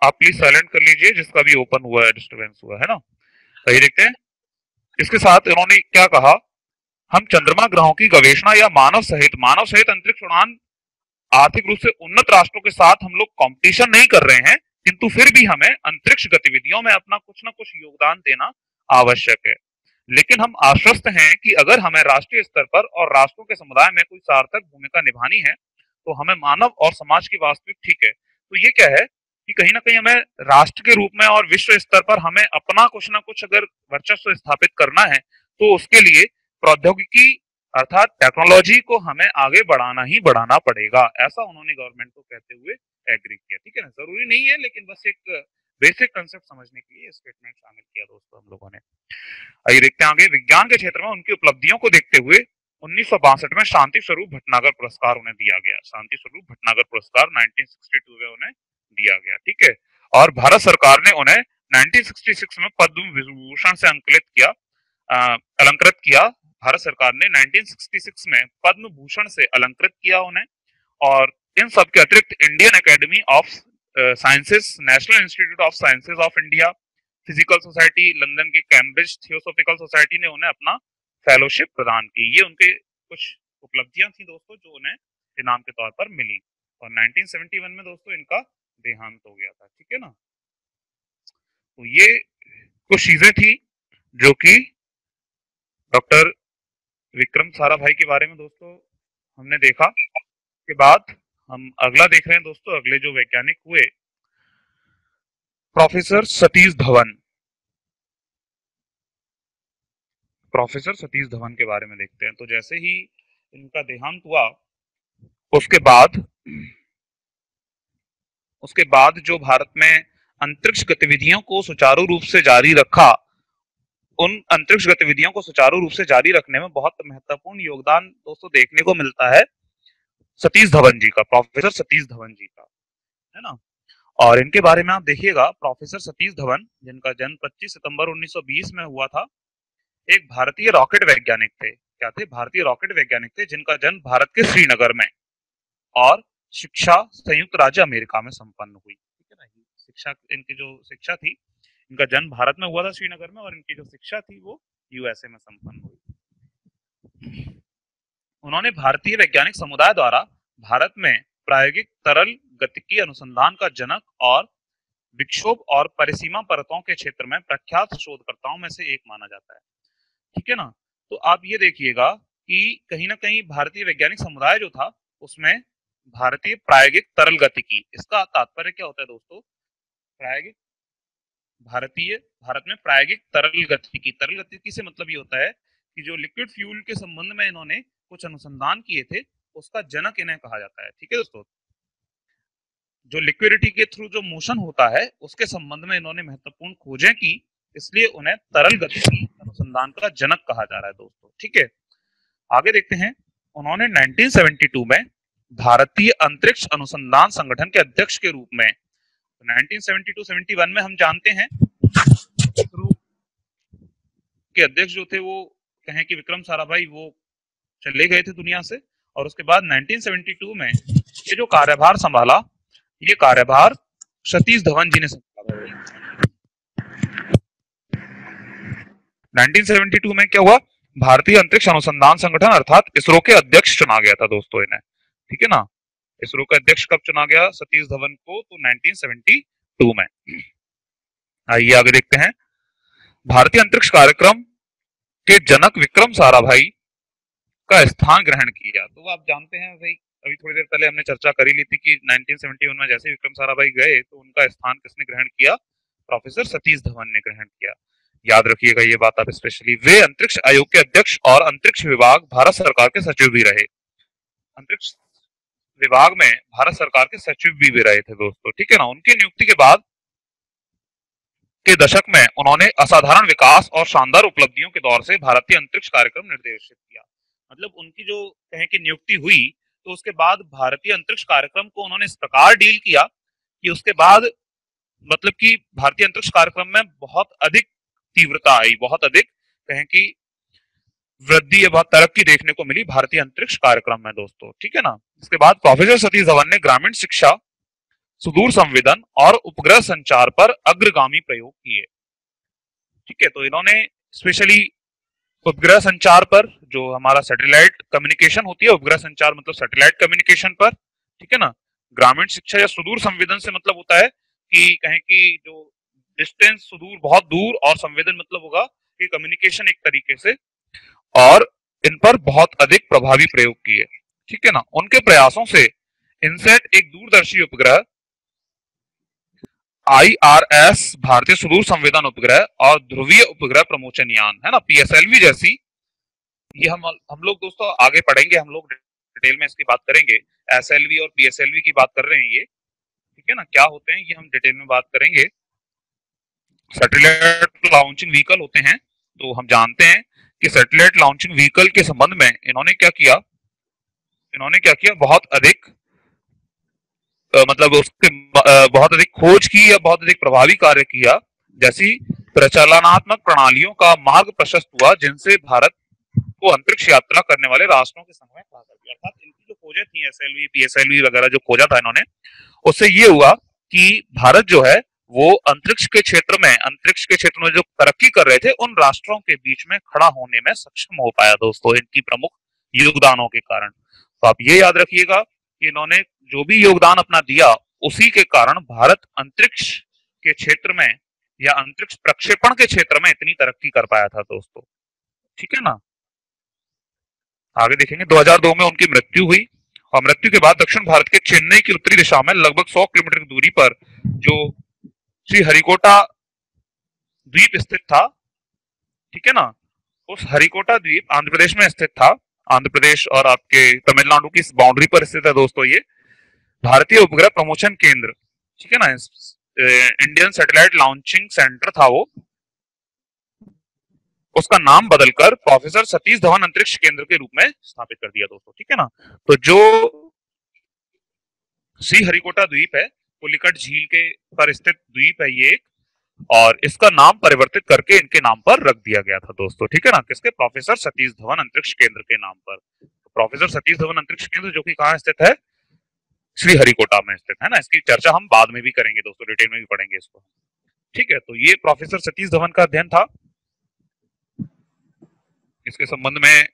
आप प्लीज साइलेंट कर लीजिए, जिसका भी ओपन हुआ है डिस्टर्बेंस हुआ है ना। सही देखते हैं, इसके साथ इन्होंने क्या कहा, हम चंद्रमा ग्रहों की गवेषणा या मानव सहित अंतरिक्ष उड़ान आर्थिक रूप से उन्नत राष्ट्रों के साथ हम लोग कंपटीशन नहीं कर रहे हैं, किंतु फिर भी हमें अंतरिक्ष गतिविधियों में अपना कुछ ना कुछ योगदान देना आवश्यक है। लेकिन हम आश्वस्त हैं कि अगर हमें राष्ट्रीय स्तर पर और राष्ट्रों के समुदाय में कोई सार्थक भूमिका निभानी है तो हमें मानव और समाज की वास्तविक, ठीक है, तो ये क्या है कि कहीं ना कहीं हमें राष्ट्र के रूप में और विश्व स्तर पर हमें अपना कुछ ना कुछ अगर वर्चस्व स्थापित करना है तो उसके लिए प्रौद्योगिकी अर्थात टेक्नोलॉजी को हमें आगे बढ़ाना ही बढ़ाना पड़ेगा, ऐसा उन्होंने गवर्नमेंट को कहते हुए एग्री किया। ठीक है ना, जरूरी नहीं है लेकिन बस एक बेसिक कंसेप्ट समझने के लिए स्टेटमेंट शामिल किया दोस्तों हम लोगों ने। आइए देखते हैं आगे। विज्ञान के क्षेत्र में उनकी उपलब्धियों को देखते हुए 1962 में शांति स्वरूप भटनागर पुरस्कार उन्हें दिया गया। शांति स्वरूप भटनागर पुरस्कार 1962 में उन्हें दिया गया, ठीक है। और भारत सरकार ने उन्हें 1966 में पद्म विभूषण से अलंकृत किया। भारत सरकार ने 1966 में पद्म भूषण से अलंकृत किया उन्हें। और इन सब के अतिरिक्त Indian academy of sciences, national institute of sciences of India, physical society, London की कैम्ब्रिज थियोसॉफिकल सोसाइटी ने उन्हें अपना फेलोशिप प्रदान की। ये उनके कुछ उपलब्धियां थी दोस्तों जो उन्हें इनाम के तौर पर मिली। और 1971 में दोस्तों इनका देहांत हो गया था, ठीक है ना। तो ये कुछ चीजें थी जो कि डॉक्टर विक्रम साराभाई के बारे में दोस्तों हमने देखा। के बाद हम अगला देख रहे हैं दोस्तों, अगले जो वैज्ञानिक हुए प्रोफेसर सतीश धवन। प्रोफेसर सतीश धवन के बारे में देखते हैं। तो जैसे ही इनका देहांत हुआ उसके बाद जो भारत में अंतरिक्ष गतिविधियों को सुचारू रूप से जारी रखा, उन अंतरिक्ष गतिविधियों को सुचारू रूप से जारी रखने में बहुत महत्वपूर्ण योगदान दोस्तों देखने को मिलता है सतीश धवन जी का, प्रोफेसर सतीश धवन जी का, है ना। और इनके बारे में आप देखिएगा, प्रोफेसर सतीश धवन जिनका जन्म 25 सितंबर 1920 में हुआ था, एक भारतीय रॉकेट वैज्ञानिक थे। क्या थे? भारतीय रॉकेट वैज्ञानिक थे जिनका जन्म भारत के श्रीनगर में और शिक्षा संयुक्त राज्य अमेरिका में संपन्न हुई, ठीक है ना। शिक्षा, इनकी जो शिक्षा थी, इनका जन्म भारत में हुआ था श्रीनगर में, और इनकी जो शिक्षा थी वो यूएसए में संपन्न हुई। उन्होंने भारतीय वैज्ञानिक समुदाय द्वारा भारत में प्रायोगिक तरल गतिकी अनुसंधान का जनक और विक्षोभ और परिसीमा परतों के क्षेत्र में प्रख्यात शोधकर्ताओं में से एक माना जाता है, ठीक है ना। तो आप ये देखिएगा कि कहीं ना कहीं भारतीय वैज्ञानिक समुदाय जो था उसमें भारतीय प्रायोगिक तरल गतिकी, इसका तात्पर्य क्या होता है दोस्तों? भारत में प्रायोगिक तरल गतिकी से मतलब ये होता है कि जो लिक्विड फ्यूल के संबंध में इन्होंने कुछ अनुसंधान किए थे उसका जनक इन्हें कहा जाता है, ठीक है दोस्तों। जो लिक्विडिटी के थ्रू जो मोशन होता है उसके संबंध में इन्होंने महत्वपूर्ण खोजें की, इसलिए उन्हें तरल गतिकी अनुसंधान का जनक कहा जा रहा है दोस्तों, ठीक है। आगे देखते हैं। उन्होंने 1972 में भारतीय अंतरिक्ष अनुसंधान संगठन के अध्यक्ष के रूप में, 1972-71 में हम जानते हैं के अध्यक्ष जो थे वो कहें कि विक्रम साराभाई वो चले गए थे दुनिया से, और उसके बाद 1972 में ये जो कार्यभार संभाला, ये कार्यभार सतीश धवन जी ने संभाला। 1972 में क्या हुआ? भारतीय अंतरिक्ष अनुसंधान संगठन अर्थात इसरो के अध्यक्ष चुना गया था दोस्तों इन्हें, ठीक है ना। इसरो का अध्यक्ष कब चुना गया सतीश धवन को, तो 1972 में। आइए आगे देखते हैं। भारतीय अंतरिक्ष कार्यक्रम के जनक विक्रम साराभाई का स्थान ग्रहण किया। तो आप जानते हैं भाई, अभी थोड़ी देर पहले हमने चर्चा कर ही ली थी कि 1971 में जैसे विक्रम साराभाई गए तो उनका स्थान किसने ग्रहण किया, प्रोफेसर सतीश धवन ने ग्रहण किया। याद रखिएगा ये बात आप स्पेशली। वे अंतरिक्ष आयोग के अध्यक्ष और अंतरिक्ष विभाग भारत सरकार के सचिव भी रहे। अंतरिक्ष विभाग में भारत सरकार के सचिव भी रहे थे दोस्तों, ठीक है ना। उनकी नियुक्ति के बाद के दशक में उन्होंने असाधारण विकास और शानदार उपलब्धियों के दौर से भारतीय अंतरिक्ष कार्यक्रम निर्देशित किया। मतलब उनकी जो कहें कि नियुक्ति हुई तो उसके बाद भारतीय अंतरिक्ष कार्यक्रम को उन्होंने इस प्रकार डील किया कि उसके बाद मतलब कि भारतीय अंतरिक्ष कार्यक्रम में बहुत अधिक तीव्रता आई, बहुत अधिक कहें कि वृद्धि या बहुत तरक्की देखने को मिली भारतीय अंतरिक्ष कार्यक्रम में दोस्तों, ठीक है ना। इसके बाद प्रोफेसर सतीश धवन ने ग्रामीण शिक्षा, सुदूर संवेदन और उपग्रह संचार पर अग्रगामी प्रयोग किए, ठीक है। तो इन्होंने स्पेशली उपग्रह संचार पर, जो हमारा सैटेलाइट कम्युनिकेशन होती है, उपग्रह संचार मतलब सैटेलाइट कम्युनिकेशन पर, ठीक है ना। ग्रामीण शिक्षा या सुदूर संवेदन से मतलब होता है कि कहें कि जो डिस्टेंस सुदूर बहुत दूर, और संवेदन मतलब होगा कि कम्युनिकेशन एक तरीके से, और इन पर बहुत अधिक प्रभावी प्रयोग किए, ठीक है ना। उनके प्रयासों से इनसेट एक दूरदर्शी उपग्रह, IRS भारतीय सुदूर संवेदन उपग्रह और ध्रुवीय उपग्रह प्रमोशन यान, है ना, PSLV जैसी, ये हम लोग दोस्तों आगे पढ़ेंगे, हम लोग डिटेल में इसकी बात करेंगे। SLV और PSLV की बात कर रहे हैं ये, ठीक है ना, क्या होते हैं ये हम डिटेल में बात करेंगे। सैटेलाइट लॉन्चिंग व्हीकल होते हैं। तो हम जानते हैं कि सैटेलाइट लॉन्चिंग व्हीकल के संबंध में इन्होंने क्या किया, बहुत अधिक मतलब उसके बहुत अधिक खोज की या बहुत अधिक प्रभावी कार्य किया। जैसी प्रचालनात्मक प्रणालियों का मार्ग प्रशस्त हुआ जिनसे भारत को अंतरिक्ष यात्रा करने वाले राष्ट्रों के संग में खड़ा कर दिया। अर्थात इनकी जो खोजें थी SLV PSLV वगैरह जो खोजा था इन्होंने, उससे ये हुआ कि भारत जो है वो अंतरिक्ष के क्षेत्र में जो तरक्की कर रहे थे उन राष्ट्रों के बीच में खड़ा होने में सक्षम हो पाया दोस्तों, इनकी प्रमुख योगदानों के कारण। तो आप ये याद रखिएगा कि इन्होंने जो भी योगदान अपना दिया उसी के कारण भारत अंतरिक्ष के क्षेत्र में या अंतरिक्ष प्रक्षेपण के क्षेत्र में इतनी तरक्की कर पाया था दोस्तों, ठीक है ना। आगे देखेंगे 2002 में उनकी मृत्यु हुई, और मृत्यु के बाद दक्षिण भारत के चेन्नई की उत्तरी दिशा में लगभग 100 किलोमीटर की दूरी पर जो श्री हरिकोटा द्वीप स्थित था, ठीक है ना, उस हरिकोटा द्वीप आंध्र प्रदेश में स्थित था। आंध्र प्रदेश और आपके तमिलनाडु की बाउंड्री पर स्थित है दोस्तों ये भारतीय उपग्रह प्रमोशन केंद्र, ठीक है ना। इंडियन सैटेलाइट लॉन्चिंग सेंटर था वो, उसका नाम बदलकर प्रोफेसर सतीश धवन अंतरिक्ष केंद्र के रूप में स्थापित कर दिया दोस्तों, ठीक है ना। तो जो श्री हरिकोटा द्वीप है पुलिकट झील के पर स्थित द्वीप है ये, और इसका नाम परिवर्तित करके इनके नाम पर रख दिया गया था दोस्तों, ठीक है ना, किसके, प्रोफेसर सतीश धवन अंतरिक्ष केंद्र के नाम पर। तो प्रोफेसर सतीश धवन अंतरिक्ष केंद्र जो कि कहाँ स्थित है, श्री हरिकोटा में स्थित है ना। इसकी चर्चा हम बाद में भी करेंगे दोस्तों, डिटेल में भी पढ़ेंगे इसको, ठीक है। तो ये प्रोफेसर सतीश धवन का अध्ययन था। इसके संबंध में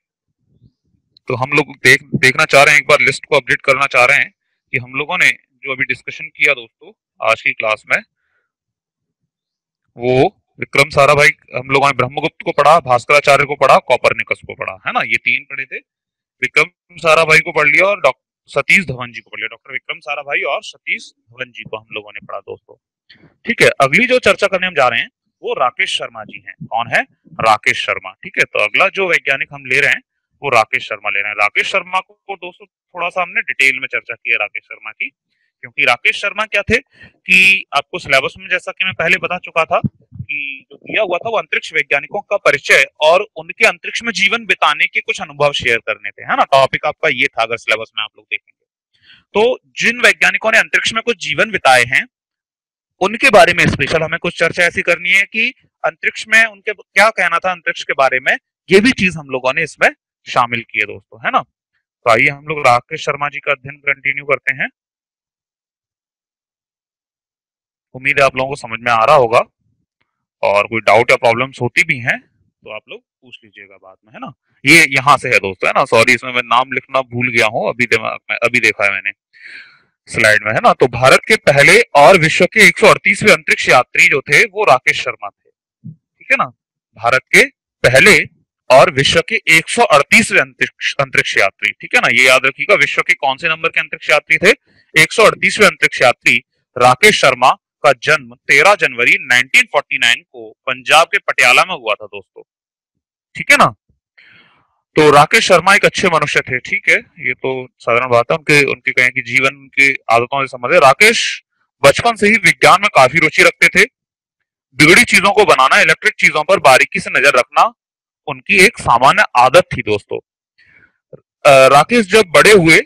तो हम लोग देखना चाह रहे हैं, एक बार लिस्ट को अपडेट करना चाह रहे हैं कि हम लोगों ने जो अभी डिस्कशन किया दोस्तों आज की क्लास में, वो विक्रम साराभाई, हम लोगों ने ब्रह्मगुप्त को पढ़ा, भास्कराचार्य को पढ़ा, कॉपरनिकस को पढ़ा, है ना, ये तीन पढ़े थे। विक्रम साराभाई को पढ़ लिया और डॉक्टर सतीश धवन जी को पढ़ लिया, डॉक्टर विक्रम साराभाई और सतीश धवन जी को हम लोगों ने पढ़ा दोस्तों, ठीक है। अगली जो चर्चा करने हम जा रहे हैं वो राकेश शर्मा जी हैं। कौन है, राकेश शर्मा, ठीक है। तो अगला जो वैज्ञानिक हम ले रहे हैं वो राकेश शर्मा ले रहे हैं। राकेश शर्मा को दोस्तों थोड़ा सा हमने डिटेल में चर्चा की है राकेश शर्मा की, क्योंकि राकेश शर्मा क्या थे कि आपको सिलेबस में जैसा कि मैं पहले बता चुका था कि जो दिया हुआ था वो अंतरिक्ष वैज्ञानिकों का परिचय और उनके अंतरिक्ष में जीवन बिताने के कुछ अनुभव शेयर करने थे, है ना। टॉपिक आपका ये था अगर सिलेबस में आप लोग देखेंगे तो। जिन वैज्ञानिकों ने अंतरिक्ष में कुछ जीवन बिताए हैं उनके बारे में स्पेशल हमें कुछ चर्चा ऐसी करनी है कि अंतरिक्ष में उनके क्या कहना था अंतरिक्ष के बारे में, ये भी चीज हम लोगों ने इसमें शामिल की है दोस्तों, है ना। तो आइए हम लोग राकेश शर्मा जी का अध्ययन कंटिन्यू करते हैं। उम्मीद है आप लोगों को समझ में आ रहा होगा, और कोई डाउट या प्रॉब्लम्स होती भी हैं तो आप लोग पूछ लीजिएगा बाद में, है ना। ये यहाँ से है दोस्तों, है ना, सॉरी इसमें मैं नाम लिखना भूल गया हूँ, अभी दिमाग में अभी देखा है मैंने स्लाइड में, है ना। तो भारत के पहले और विश्व के 138वें अंतरिक्ष यात्री जो थे वो राकेश शर्मा थे, ठीक है ना। भारत के पहले और विश्व के 138वें अंतरिक्ष यात्री, ठीक है ना, ये याद रखिएगा। विश्व के कौन से नंबर के अंतरिक्ष यात्री थे? 138वें अंतरिक्ष यात्री राकेश शर्मा का जन्म 13 जनवरी 1949 को पंजाब के पटियाला में हुआ था दोस्तों, ठीक है ना। तो राकेश शर्मा एक अच्छे मनुष्य थे, ठीक है, ये तो साधारण बात है। उनके उनके कहें कि जीवन की आदतों से संबंधित, राकेश बचपन से ही विज्ञान में काफी रुचि रखते थे। बिगड़ी चीजों को बनाना, इलेक्ट्रिक चीजों पर बारीकी से नजर रखना उनकी एक सामान्य आदत थी दोस्तों। राकेश जब बड़े हुए,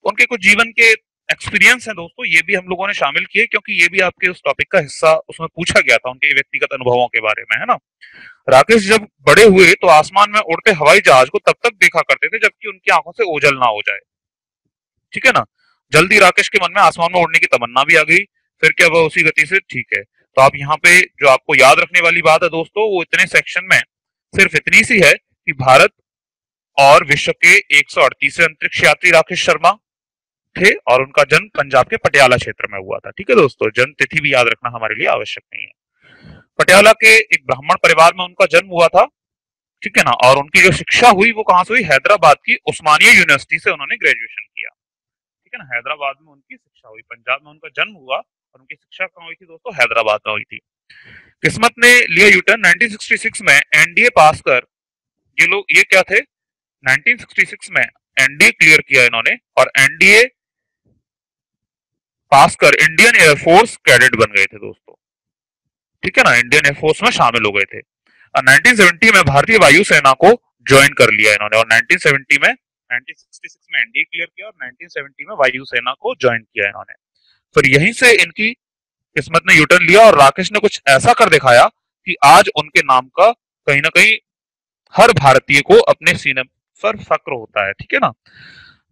उनके कुछ जीवन के एक्सपीरियंस हैं दोस्तों, ये भी हम लोगों ने शामिल किए क्योंकि ये भी आपके उस टॉपिक का हिस्सा, उसमें पूछा गया था उनके व्यक्तिगत अनुभवों के बारे में, है ना। राकेश जब बड़े हुए तो आसमान में उड़ते हवाई जहाज को तब तक देखा करते थे जबकि उनकी आंखों से ओझल ना हो जाए, ठीक है ना। जल्दी राकेश के मन में आसमान में उड़ने की तमन्ना भी आ गई, फिर क्या वह उसी गति से, ठीक है। तो आप यहाँ पे जो आपको याद रखने वाली बात है दोस्तों, वो इतने सेक्शन में सिर्फ इतनी सी है कि भारत और विश्व के 138वें अंतरिक्ष यात्री राकेश शर्मा थे और उनका जन्म पंजाब के पटियाला क्षेत्र में हुआ था, ठीक है दोस्तों। जन्म तिथि भी याद रखना हमारे लिए आवश्यक नहीं है। पटियाला के एक ब्राह्मण परिवार में उनका जन्म हुआ था, ठीक है ना। और उनकी जो शिक्षा हुई वो कहां से हुई? हैदराबाद की उस्मानिया यूनिवर्सिटी से उन्होंने ग्रेजुएशन किया, ठीक है ना। हैदराबाद में उनकी शिक्षा हुई, पंजाब में उनका जन्म हुआ और उनकी शिक्षा कहाँ हुई थी दोस्तों? हैदराबाद में हुई थी। किस्मत ने लिया यूटर्न, 1966 में एनडीए पास कर, ये लोग ये क्या थे? 1966 में एनडीए क्लियर किया इन्होंने और एनडीए पास कर इंडियन एयरफोर्स कैडेट बन गए थे दोस्तों, ठीक है ना। इंडियन एयरफोर्स में शामिल हो गए थे और 1970 में भारतीय वायुसेना को ज्वाइन कर लिया इन्होंने और 1966 में एनडीए क्लियर किया और 1970 में वायुसेना को ज्वाइन किया इन्होंने। फिर यहीं से इनकी किस्मत ने यूटर्न लिया और राकेश ने कुछ ऐसा कर दिखाया कि आज उनके नाम का कहीं ना कहीं हर भारतीय को अपने सीने पर फक्र होता है, ठीक है ना।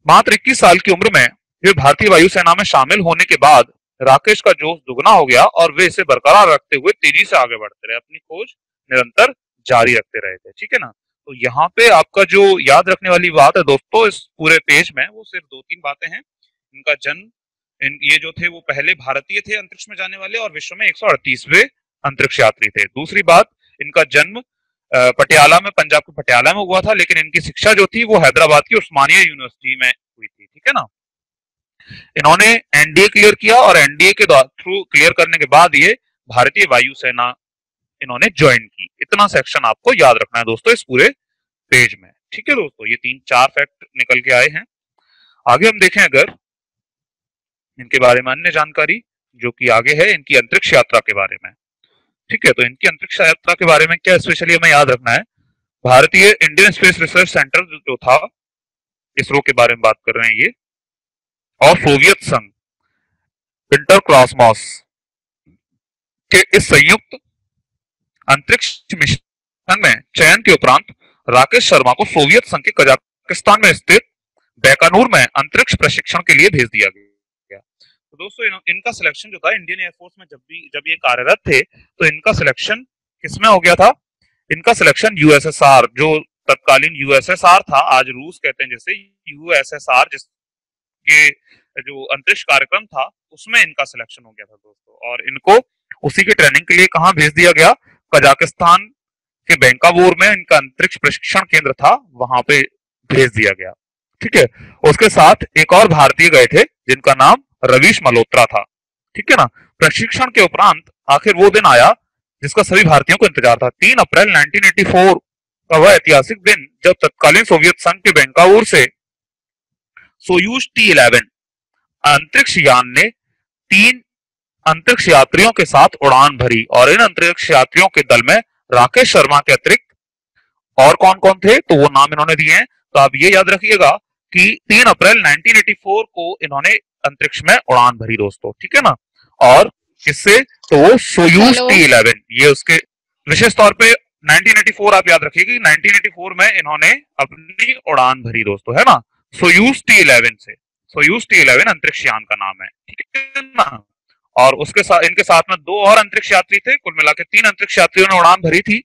मात्र 21 साल की उम्र में वे भारतीय वायुसेना में शामिल होने के बाद राकेश का जोश दुगना हो गया और वे इसे बरकरार रखते हुए तेजी से आगे बढ़ते रहे, अपनी खोज निरंतर जारी रखते रहे थे, ठीक है ना। तो यहाँ पे आपका जो याद रखने वाली बात है दोस्तों इस पूरे पेज में, वो सिर्फ दो तीन बातें हैं। इनका जन्म, ये जो थे वो पहले भारतीय थे अंतरिक्ष में जाने वाले और विश्व में 138वें अंतरिक्ष यात्री थे। दूसरी बात, इनका जन्म पटियाला में, पंजाब के पटियाला में हुआ था, लेकिन इनकी शिक्षा जो थी वो हैदराबाद की उस्मानिया यूनिवर्सिटी में हुई थी, ठीक है ना। इन्होंने एनडीए क्लियर किया और एनडीए के थ्रू क्लियर करने के बाद ये भारतीय वायुसेना इन्होंने ज्वाइन की। इतना सेक्शन आपको याद रखना है दोस्तों इस पूरे पेज में, ठीक है दोस्तों। ये 3-4 फैक्ट निकल के आए हैं। आगे हम देखें अगर इनके बारे में अन्य जानकारी जो कि आगे है इनकी अंतरिक्ष यात्रा के बारे में, ठीक है। तो इनकी अंतरिक्ष यात्रा के बारे में क्या स्पेशली हमें याद रखना है? भारतीय इंडियन स्पेस रिसर्च सेंटर जो था, इसरो के बारे में बात कर रहे हैं ये, और सोवियत संघ इंटरक्रॉसमॉस के इस संयुक्त अंतरिक्ष मिशन में चयन के उपरांत राकेश शर्मा को सोवियत संघ के कजाकिस्तान में स्थित बैकानूर में अंतरिक्ष प्रशिक्षण के लिए भेज दिया गया। तो दोस्तों इनका सिलेक्शन जो था इंडियन एयरफोर्स में जब ये कार्यरत थे तो इनका सिलेक्शन किसमें हो गया था? इनका सिलेक्शन यूएसएसआर, जो तत्कालीन यूएसएसआर था, आज रूस कहते हैं जैसे, यूएसएसआर जिसके जो अंतरिक्ष कार्यक्रम था उसमें इनका सिलेक्शन हो गया था दोस्तों। और इनको उसी की ट्रेनिंग के लिए कहाँ भेज दिया गया? कजाकिस्तान के बैंकावूर में इनका अंतरिक्ष प्रशिक्षण केंद्र था, वहां पे भेज दिया गया, ठीक है। उसके साथ एक और भारतीय गए थे जिनका नाम रवीश मल्होत्रा था, ठीक है ना। प्रशिक्षण के उपरांत आखिर वो दिन आया जिसका सभी भारतीयों को इंतजार था। 3 अप्रैल 1984 का वह ऐतिहासिक दिन जब तत्कालीन सोवियत संघ के बैंकावूर से सोयूज T11 अंतरिक्ष यान ने 3 अंतरिक्ष यात्रियों के साथ उड़ान भरी और इन अंतरिक्ष यात्रियों के दल में राकेश शर्मा के अतिरिक्त और कौन कौन थे तो वो नाम इन्होंने दिए हैं। तो आप ये याद रखिएगा कि 3 अप्रैल 1984 को इन्होंने अंतरिक्ष में उड़ान भरी दोस्तों, ठीक है ना। और किससे? तो वो सोयूज T11, ये उसके विशेष तौर पे 1984 आप याद रखिएगा, 1984 में इन्होंने अपनी उड़ान भरी दोस्तों, है ना, सोयूज T11 से। सोयूज T11 अंतरिक्ष यान का नाम है, ठीक है ना। और उसके साथ इनके साथ में 2 और अंतरिक्ष यात्री थे, कुल मिला के 3 अंतरिक्ष यात्रियों ने उड़ान भरी थी।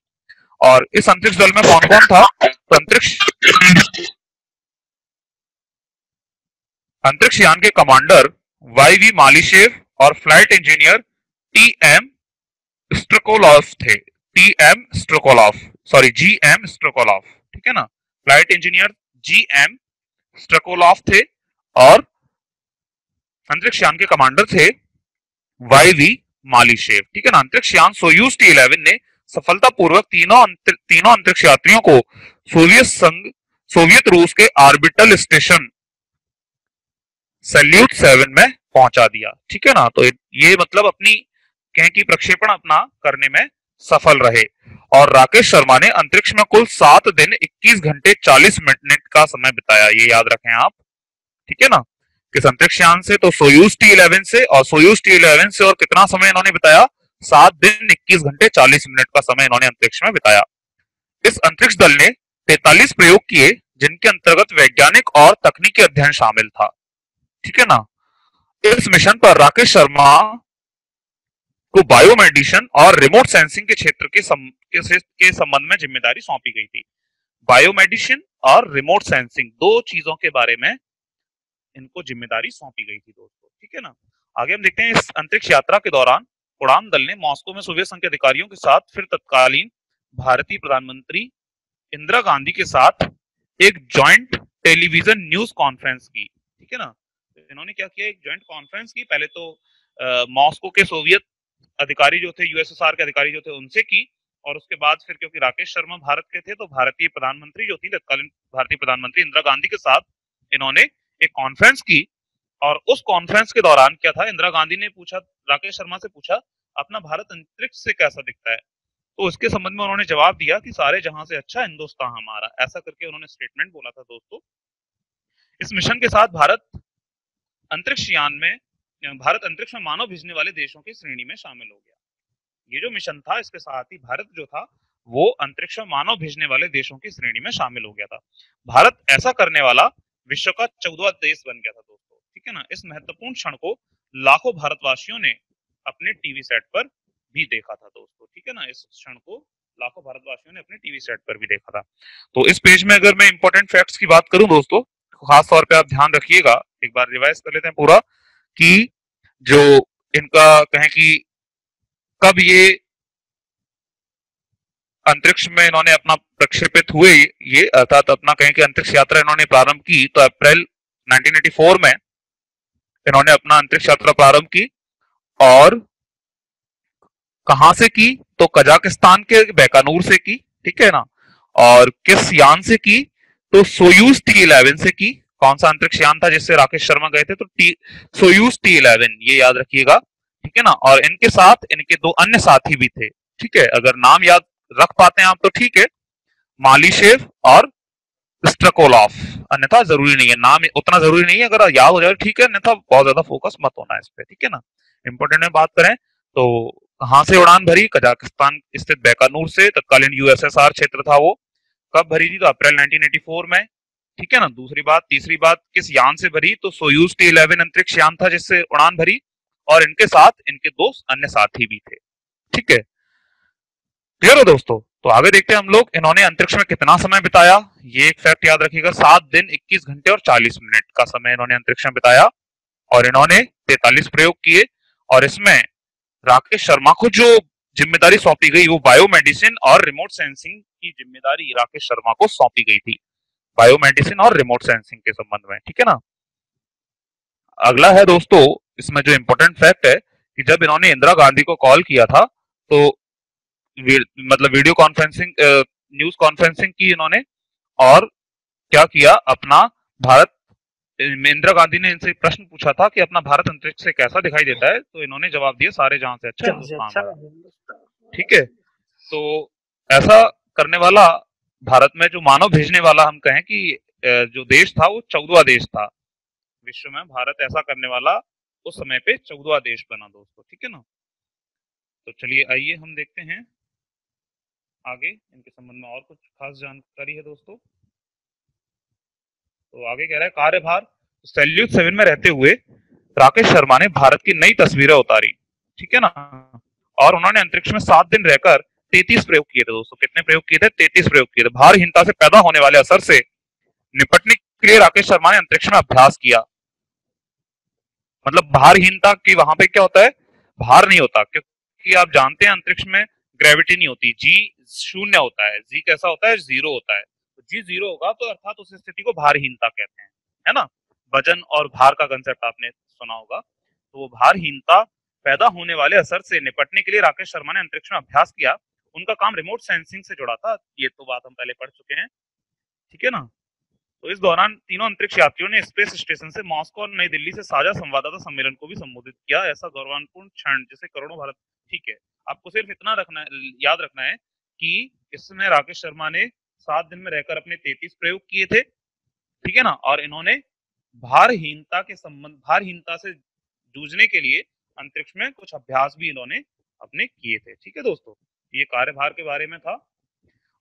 और इस अंतरिक्ष दल में कौन कौन था? तो अंतरिक्ष यान के कमांडर वाई.वी. मालीशेव और फ्लाइट इंजीनियर टी.एम. स्ट्रकोलॉफ थे। T M. Strakolov, sorry G M. Strakolov, ठीक है ना। Flight engineer GM. स्ट्रकोलॉफ थे और अंतरिक्ष यान के कमांडर थे वाई.वी. मालीशेव, ठीक है ना। अंतरिक्ष यान सोयूज टी-11 ने सफलतापूर्वक तीनों अंतरिक्ष यात्रियों को सोवियत रूस के ऑर्बिटल स्टेशन सैल्यूट 7 में पहुंचा दिया, ठीक है ना। तो ये मतलब अपनी कहें कि प्रक्षेपण अपना करने में सफल रहे। और राकेश शर्मा ने अंतरिक्ष में कुल 7 दिन 21 घंटे 40 मिनट का समय बिताया, ये याद रखें आप, ठीक है ना। किस अंतरिक्ष यान से? तो सोयूज टी-11 से। और सोयूज टी-11 से और कितना समय इन्होंने बिताया? 7 दिन 21 घंटे 40 मिनट का समय इन्होंने अंतरिक्ष में बिताया। इस अंतरिक्ष दल ने 43 प्रयोग किए, जिनके अंतर्गत वैज्ञानिक और तकनीकी अध्ययन शामिल था, ठीक है ना। इस मिशन पर राकेश शर्मा को बायोमेडिसिन और रिमोट सेंसिंग के क्षेत्र के संबंध में जिम्मेदारी सौंपी गई थी। बायोमेडिसिन और रिमोट सेंसिंग, दो चीजों के बारे में इनको जिम्मेदारी सौंपी गई थी दोस्तों, ठीक है ना। आगे हम देखते हैं, इस अंतरिक्ष यात्रा के दौरान उड़ान दल ने मॉस्को में सोवियत संघ के अधिकारियों के साथ फिर तत्कालीन भारतीय प्रधानमंत्री इंदिरा गांधी के साथ एक ज्वाइंट टेलीविजन न्यूज कॉन्फ्रेंस की, ठीक है ना। इन्होंने क्या किया? एक ज्वाइंट कॉन्फ्रेंस की। पहले तो मॉस्को के सोवियत अधिकारी जो थे, यूएसएसआर के अधिकारी जो थे, उनसे की। और उसके बाद फिर क्योंकि राकेश शर्मा भारत के थे, तो भारतीय प्रधानमंत्री जो थी तत्कालीन भारतीय प्रधानमंत्री इंदिरा गांधी के साथ इन्होंने एक कॉन्फ्रेंस की। और उस कॉन्फ्रेंस के दौरान क्या था, इंदिरा गांधी ने पूछा, राकेश शर्मा से पूछा, अपना भारत अंतरिक्ष से कैसा दिखता है? तो उसके संबंध में उन्होंने जवाब दिया कि सारे जहां से अच्छा हिंदुस्तान हमारा, ऐसा करके उन्होंने स्टेटमेंट बोला था दोस्तों। इस मिशन के साथ भारत अंतरिक्ष में मानव भेजने वाले देशों की श्रेणी में शामिल हो गया। ये जो मिशन था, इसके साथ ही भारत जो था वो अंतरिक्ष में मानव भेजने वाले देशों की श्रेणी में शामिल हो गया था। भारत ऐसा करने वाला विश्व का 14वां देश बन गया था दोस्तों, ठीक है ना। इस महत्वपूर्ण क्षण को लाखों भारतवासियों ने अपने टीवी सेट पर भी देखा था दोस्तों, ठीक है ना। इस क्षण को लाखों भारतवासियों ने अपने टीवी सेट पर भी देखा था। तो इस पेज में अगर मैं इंपॉर्टेंट फैक्ट्स की बात करूं दोस्तों, खास तौर पे आप ध्यान रखिएगा, एक बार रिवाइज कर लेते हैं पूरा, कि जो इनका कहें कि कब ये अंतरिक्ष में इन्होंने अपना प्रक्षेपित हुए, ये अर्थात अपना कहें कि अंतरिक्ष यात्रा इन्होंने प्रारंभ की, तो अप्रैल 1984 में इन्होंने अपना अंतरिक्ष यात्रा प्रारंभ की। और कहां से की? तो कजाकिस्तान के बैकानूर से की, ठीक है ना। और किस यान से की? तो सोयूज टी-11 से की। कौन सा अंतरिक्ष यान था जिससे राकेश शर्मा गए थे? तो सोयूज टी-11, ये याद रखिएगा, ठीक है ना। और इनके साथ इनके 2 अन्य साथी भी थे, ठीक है। अगर नाम याद रख पाते हैं आप तो ठीक है, मालीशेव और स्ट्रकोलॉफ, अन्यथा जरूरी नहीं है, नाम उतना जरूरी नहीं है, अगर याद हो जाए ठीक है, अन्यथा बहुत ज्यादा फोकस मत होना है इस पे, ठीक है ना। इंपोर्टेंट में बात करें तो कहां से उड़ान भरी? कजाकिस्तान स्थित बैकानूर से, तत्कालीन यूएसएसआर क्षेत्र था वो। कब भरी थी? तो अप्रैल 1984 में, ठीक है ना। दूसरी बात, तीसरी बात, किस यान से भरी? तो सोयूज टी-11 अंतरिक्ष यान था जिससे उड़ान भरी, और इनके साथ इनके 2 अन्य साथी भी थे, ठीक है। क्लियर है दोस्तों? तो आगे देखते हैं हम लोग, इन्होंने अंतरिक्ष में कितना समय बिताया। ये एक फैक्ट याद रखिएगा, 7 दिन 21 घंटे और 40 मिनट का समय इन्होंने अंतरिक्ष में बिताया। और इन्होंने 43 प्रयोग किए, और इसमें राकेश शर्मा को जो जिम्मेदारी सौंपी गई, वो बायोमेडिसिन और रिमोट सेंसिंग की जिम्मेदारी राकेश शर्मा को सौंपी गई थी, बायोमेडिसिन और रिमोट सेंसिंग के संबंध में, ठीक है ना। अगला है दोस्तों, इसमें जो इंपॉर्टेंट फैक्ट है कि जब इन्होंने इंदिरा गांधी को कॉल किया था, तो मतलब वीडियो कॉन्फ्रेंसिंग, न्यूज कॉन्फ्रेंसिंग की इन्होंने, और क्या किया, अपना भारत, इंदिरा गांधी ने इनसे प्रश्न पूछा था कि अपना भारत अंतरिक्ष से कैसा दिखाई देता है, तो इन्होंने जवाब दिया, सारे जहां से अच्छा हिंदुस्तान, ठीक है। तो ऐसा करने वाला भारत में जो मानव भेजने वाला, हम कहें कि जो देश था, वो 14वां देश था विश्व में। भारत ऐसा करने वाला उस समय पे 14वां देश बना दोस्तों, ठीक है ना। तो चलिए आइए हम देखते हैं आगे इनके संबंध में और कुछ खास जानकारी है दोस्तों। तो आगे कह रहा है, कार्यभार, सैल्यूट 7 में रहते हुए राकेश शर्मा ने भारत की नई तस्वीरें उतारी, ठीक है ना। और उन्होंने अंतरिक्ष में 7 दिन रहकर 33 प्रयोग किए थे दोस्तों। कितने प्रयोग किए थे? 33 प्रयोग किए थे। भारहीनता से पैदा होने वाले असर से निपटने के लिए राकेश शर्मा ने अंतरिक्ष में अभ्यास किया। मतलब भारहीनता की वहां पे क्या होता है, भार नहीं होता, क्योंकि आप जानते हैं अंतरिक्ष में ग्रेविटी नहीं होती, जी शून्य होता है, जी कैसा होता है, जीरो होता है। तो जी जीरो होगा तो अर्थात उस स्थिति को भारहीनता कहते हैं, है ना। वजन और भार का कंसेप्ट आपने सुना होगा। तो वो भारहीनता पैदा होने वाले असर से निपटने के लिए राकेश शर्मा ने अंतरिक्ष में अभ्यास किया। उनका काम रिमोट सेंसिंग से जुड़ा था, ये तो बात हम पहले पढ़ चुके हैं, ठीक है ना। तो इस दौरान तीनों अंतरिक्ष यात्रियों ने स्पेस स्टेशन से मॉस्को और नई दिल्ली से साझा संवाददाता सम्मेलन को भी संबोधित किया। ऐसा गौरवपूर्ण क्षण जिसे करोड़ों भारत, ठीक है, आपको सिर्फ इतना रखना है, याद रखना है कि इसमें राकेश शर्मा ने 7 दिन में रहकर अपने 33 प्रयोग किए थे, ठीक है ना। और इन्होंने भारहीनता से जूझने के लिए अंतरिक्ष में कुछ अभ्यास भी इन्होंने अपने किए थे, ठीक है दोस्तों। ये कार्यभार के बारे में था।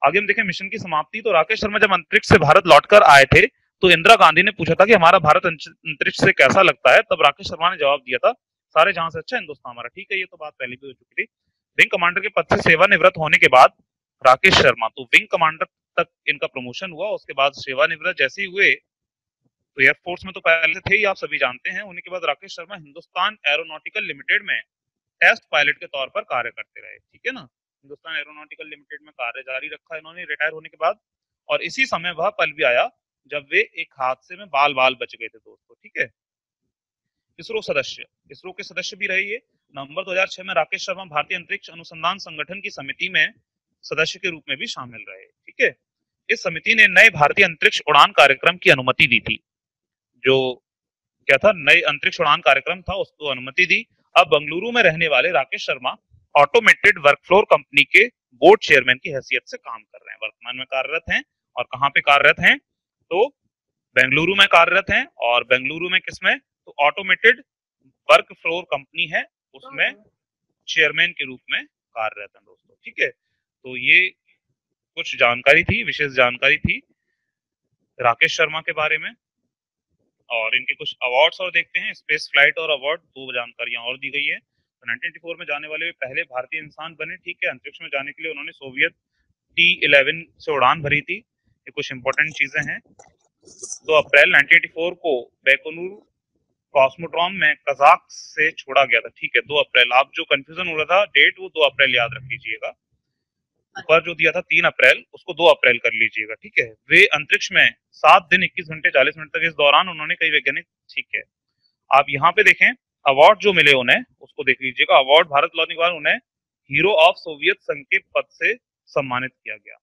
आगे हम देखें मिशन की समाप्ति। तो राकेश शर्मा जब अंतरिक्ष से भारत लौटकर आए थे तो इंदिरा गांधी ने पूछा था कि हमारा भारत अंतरिक्ष से कैसा लगता है। तब राकेश शर्मा ने जवाब दिया था, सारे जहां से अच्छा हिंदुस्तान हमारा। ठीक है, ये तो बात पहले भी हो चुकी थी। विंग कमांडर के पद से सेवानिवृत्त होने के बाद राकेश शर्मा, तो विंग कमांडर तक इनका प्रमोशन हुआ, उसके बाद सेवानिवृत्त जैसे ही हुए तो एयरफोर्स में तो पहले थे ही, आप सभी जानते हैं। उनके बाद राकेश शर्मा हिंदुस्तान एरोनॉटिकल लिमिटेड में टेस्ट पायलट के तौर पर कार्य करते रहे, ठीक है ना। हिंदुस्तान एरोनॉटिकल लिमिटेड में कार्य जारी रखा इन्होंने रिटायर होने के बाद। और इसी समय वह पल भी आया जब वे एक हादसे में बाल बाल बच गए थे दोस्तों, ठीक है। इसरो के सदस्य भी रहे ये। नवंबर 2006 में राकेश शर्मा भारतीय अंतरिक्ष अनुसंधान संगठन की समिति में सदस्य के रूप में भी शामिल रहे, ठीक है। इस समिति ने नए भारतीय अंतरिक्ष उड़ान कार्यक्रम की अनुमति दी थी। जो क्या था, नए अंतरिक्ष उड़ान कार्यक्रम था, उसको अनुमति दी। अब बेंगलुरु में रहने वाले राकेश शर्मा ऑटोमेटेड वर्कफ्लोर कंपनी के बोर्ड चेयरमैन की हैसियत से काम कर रहे हैं, वर्तमान में कार्यरत हैं। और कहां पे कार्यरत हैं? तो बेंगलुरु में कार्यरत हैं। और बेंगलुरु में किसमें? तो ऑटोमेटेड वर्क फ्लोर कंपनी है, उसमें चेयरमैन के रूप में कार्यरत हैं दोस्तों, ठीक है। तो ये कुछ जानकारी थी, विशेष जानकारी थी राकेश शर्मा के बारे में। और इनके कुछ अवार्ड्स और देखते हैं। स्पेस फ्लाइट और अवार्ड, 2 जानकारियां और दी गई है। तो 1984 में जाने वाले पहले भारतीय इंसान बने, ठीक है। अंतरिक्ष में जाने के लिए उन्होंने सोवियत T-11 से उड़ान भरी थी। ये कुछ इंपॉर्टेंट चीजें हैं। 2 अप्रैल 1984 को बैकोनूर कॉस्मोड्रोम में कजाक से छोड़ा गया था, ठीक है। 2 अप्रैल, आप जो कंफ्यूजन हो रहा था डेट, वो 2 अप्रैल याद रख लीजिएगा। ऊपर जो दिया था 3 अप्रैल, उसको 2 अप्रैल कर लीजिएगा, ठीक है। वे अंतरिक्ष में 7 दिन 21 घंटे 40 मिनट तक, इस दौरान उन्होंने कई वैज्ञानिक, ठीक है। आप यहाँ पे देखें अवार्ड जो मिले उन्हें, उसको देख लीजिएगा। अवार्ड भारत लौटने के बाद उन्हें हीरो ऑफ सोवियत संघ के पद से सम्मानित किया गया।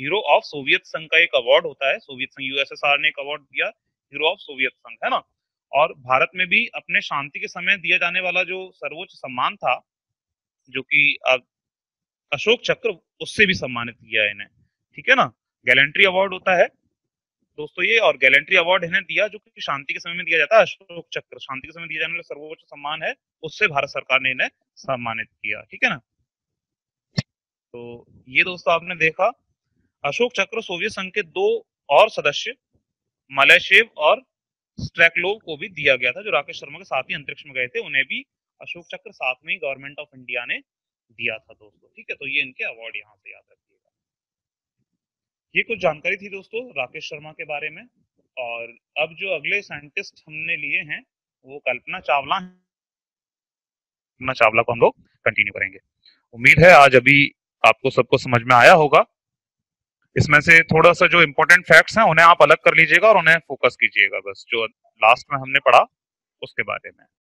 हीरो ऑफ सोवियत संघ का एक अवार्ड होता है, सोवियत संघ, यूएसएसआर ने एक अवार्ड दिया, हीरो ऑफ सोवियत संघ, है ना। और भारत में भी अपने शांति के समय दिया जाने वाला जो सर्वोच्च सम्मान था, जो कि अशोक चक्र, उससे भी सम्मानित किया है इन्हें, ठीक है ना। गैलेंट्री अवार्ड होता है दोस्तों ये, और गैलेंट्री अवार्ड इन्हें दिया जो कि शांति के समय में दिया जाता है। अशोक चक्र शांति के समय दिया जाने वाला सर्वोच्च सम्मान है, उससे भारत सरकार ने इन्हें सम्मानित किया, ठीक है ना। तो ये दोस्तों आपने देखा अशोक चक्र सोवियत संघ के 2 और सदस्य मलेशेव और स्ट्रैकलोव को भी दिया गया था, जो राकेश शर्मा के साथ ही अंतरिक्ष में गए थे। उन्हें भी अशोक चक्र साथ में ही गवर्नमेंट ऑफ इंडिया ने दिया था दोस्तों, ठीक है। तो ये इनके अवार्ड यहाँ से याद रखिएगा। ये कुछ जानकारी थी दोस्तों राकेश शर्मा के बारे में। और अब जो अगले साइंटिस्ट हमने लिए हैं वो कल्पना चावला है। कल्पना चावला को हम लोग कंटिन्यू करेंगे। उम्मीद है आज अभी आपको सबको समझ में आया होगा। इसमें से थोड़ा सा जो इम्पोर्टेंट फैक्ट्स हैं उन्हें आप अलग कर लीजिएगा और उन्हें फोकस कीजिएगा, बस जो लास्ट में हमने पढ़ा उसके बारे में।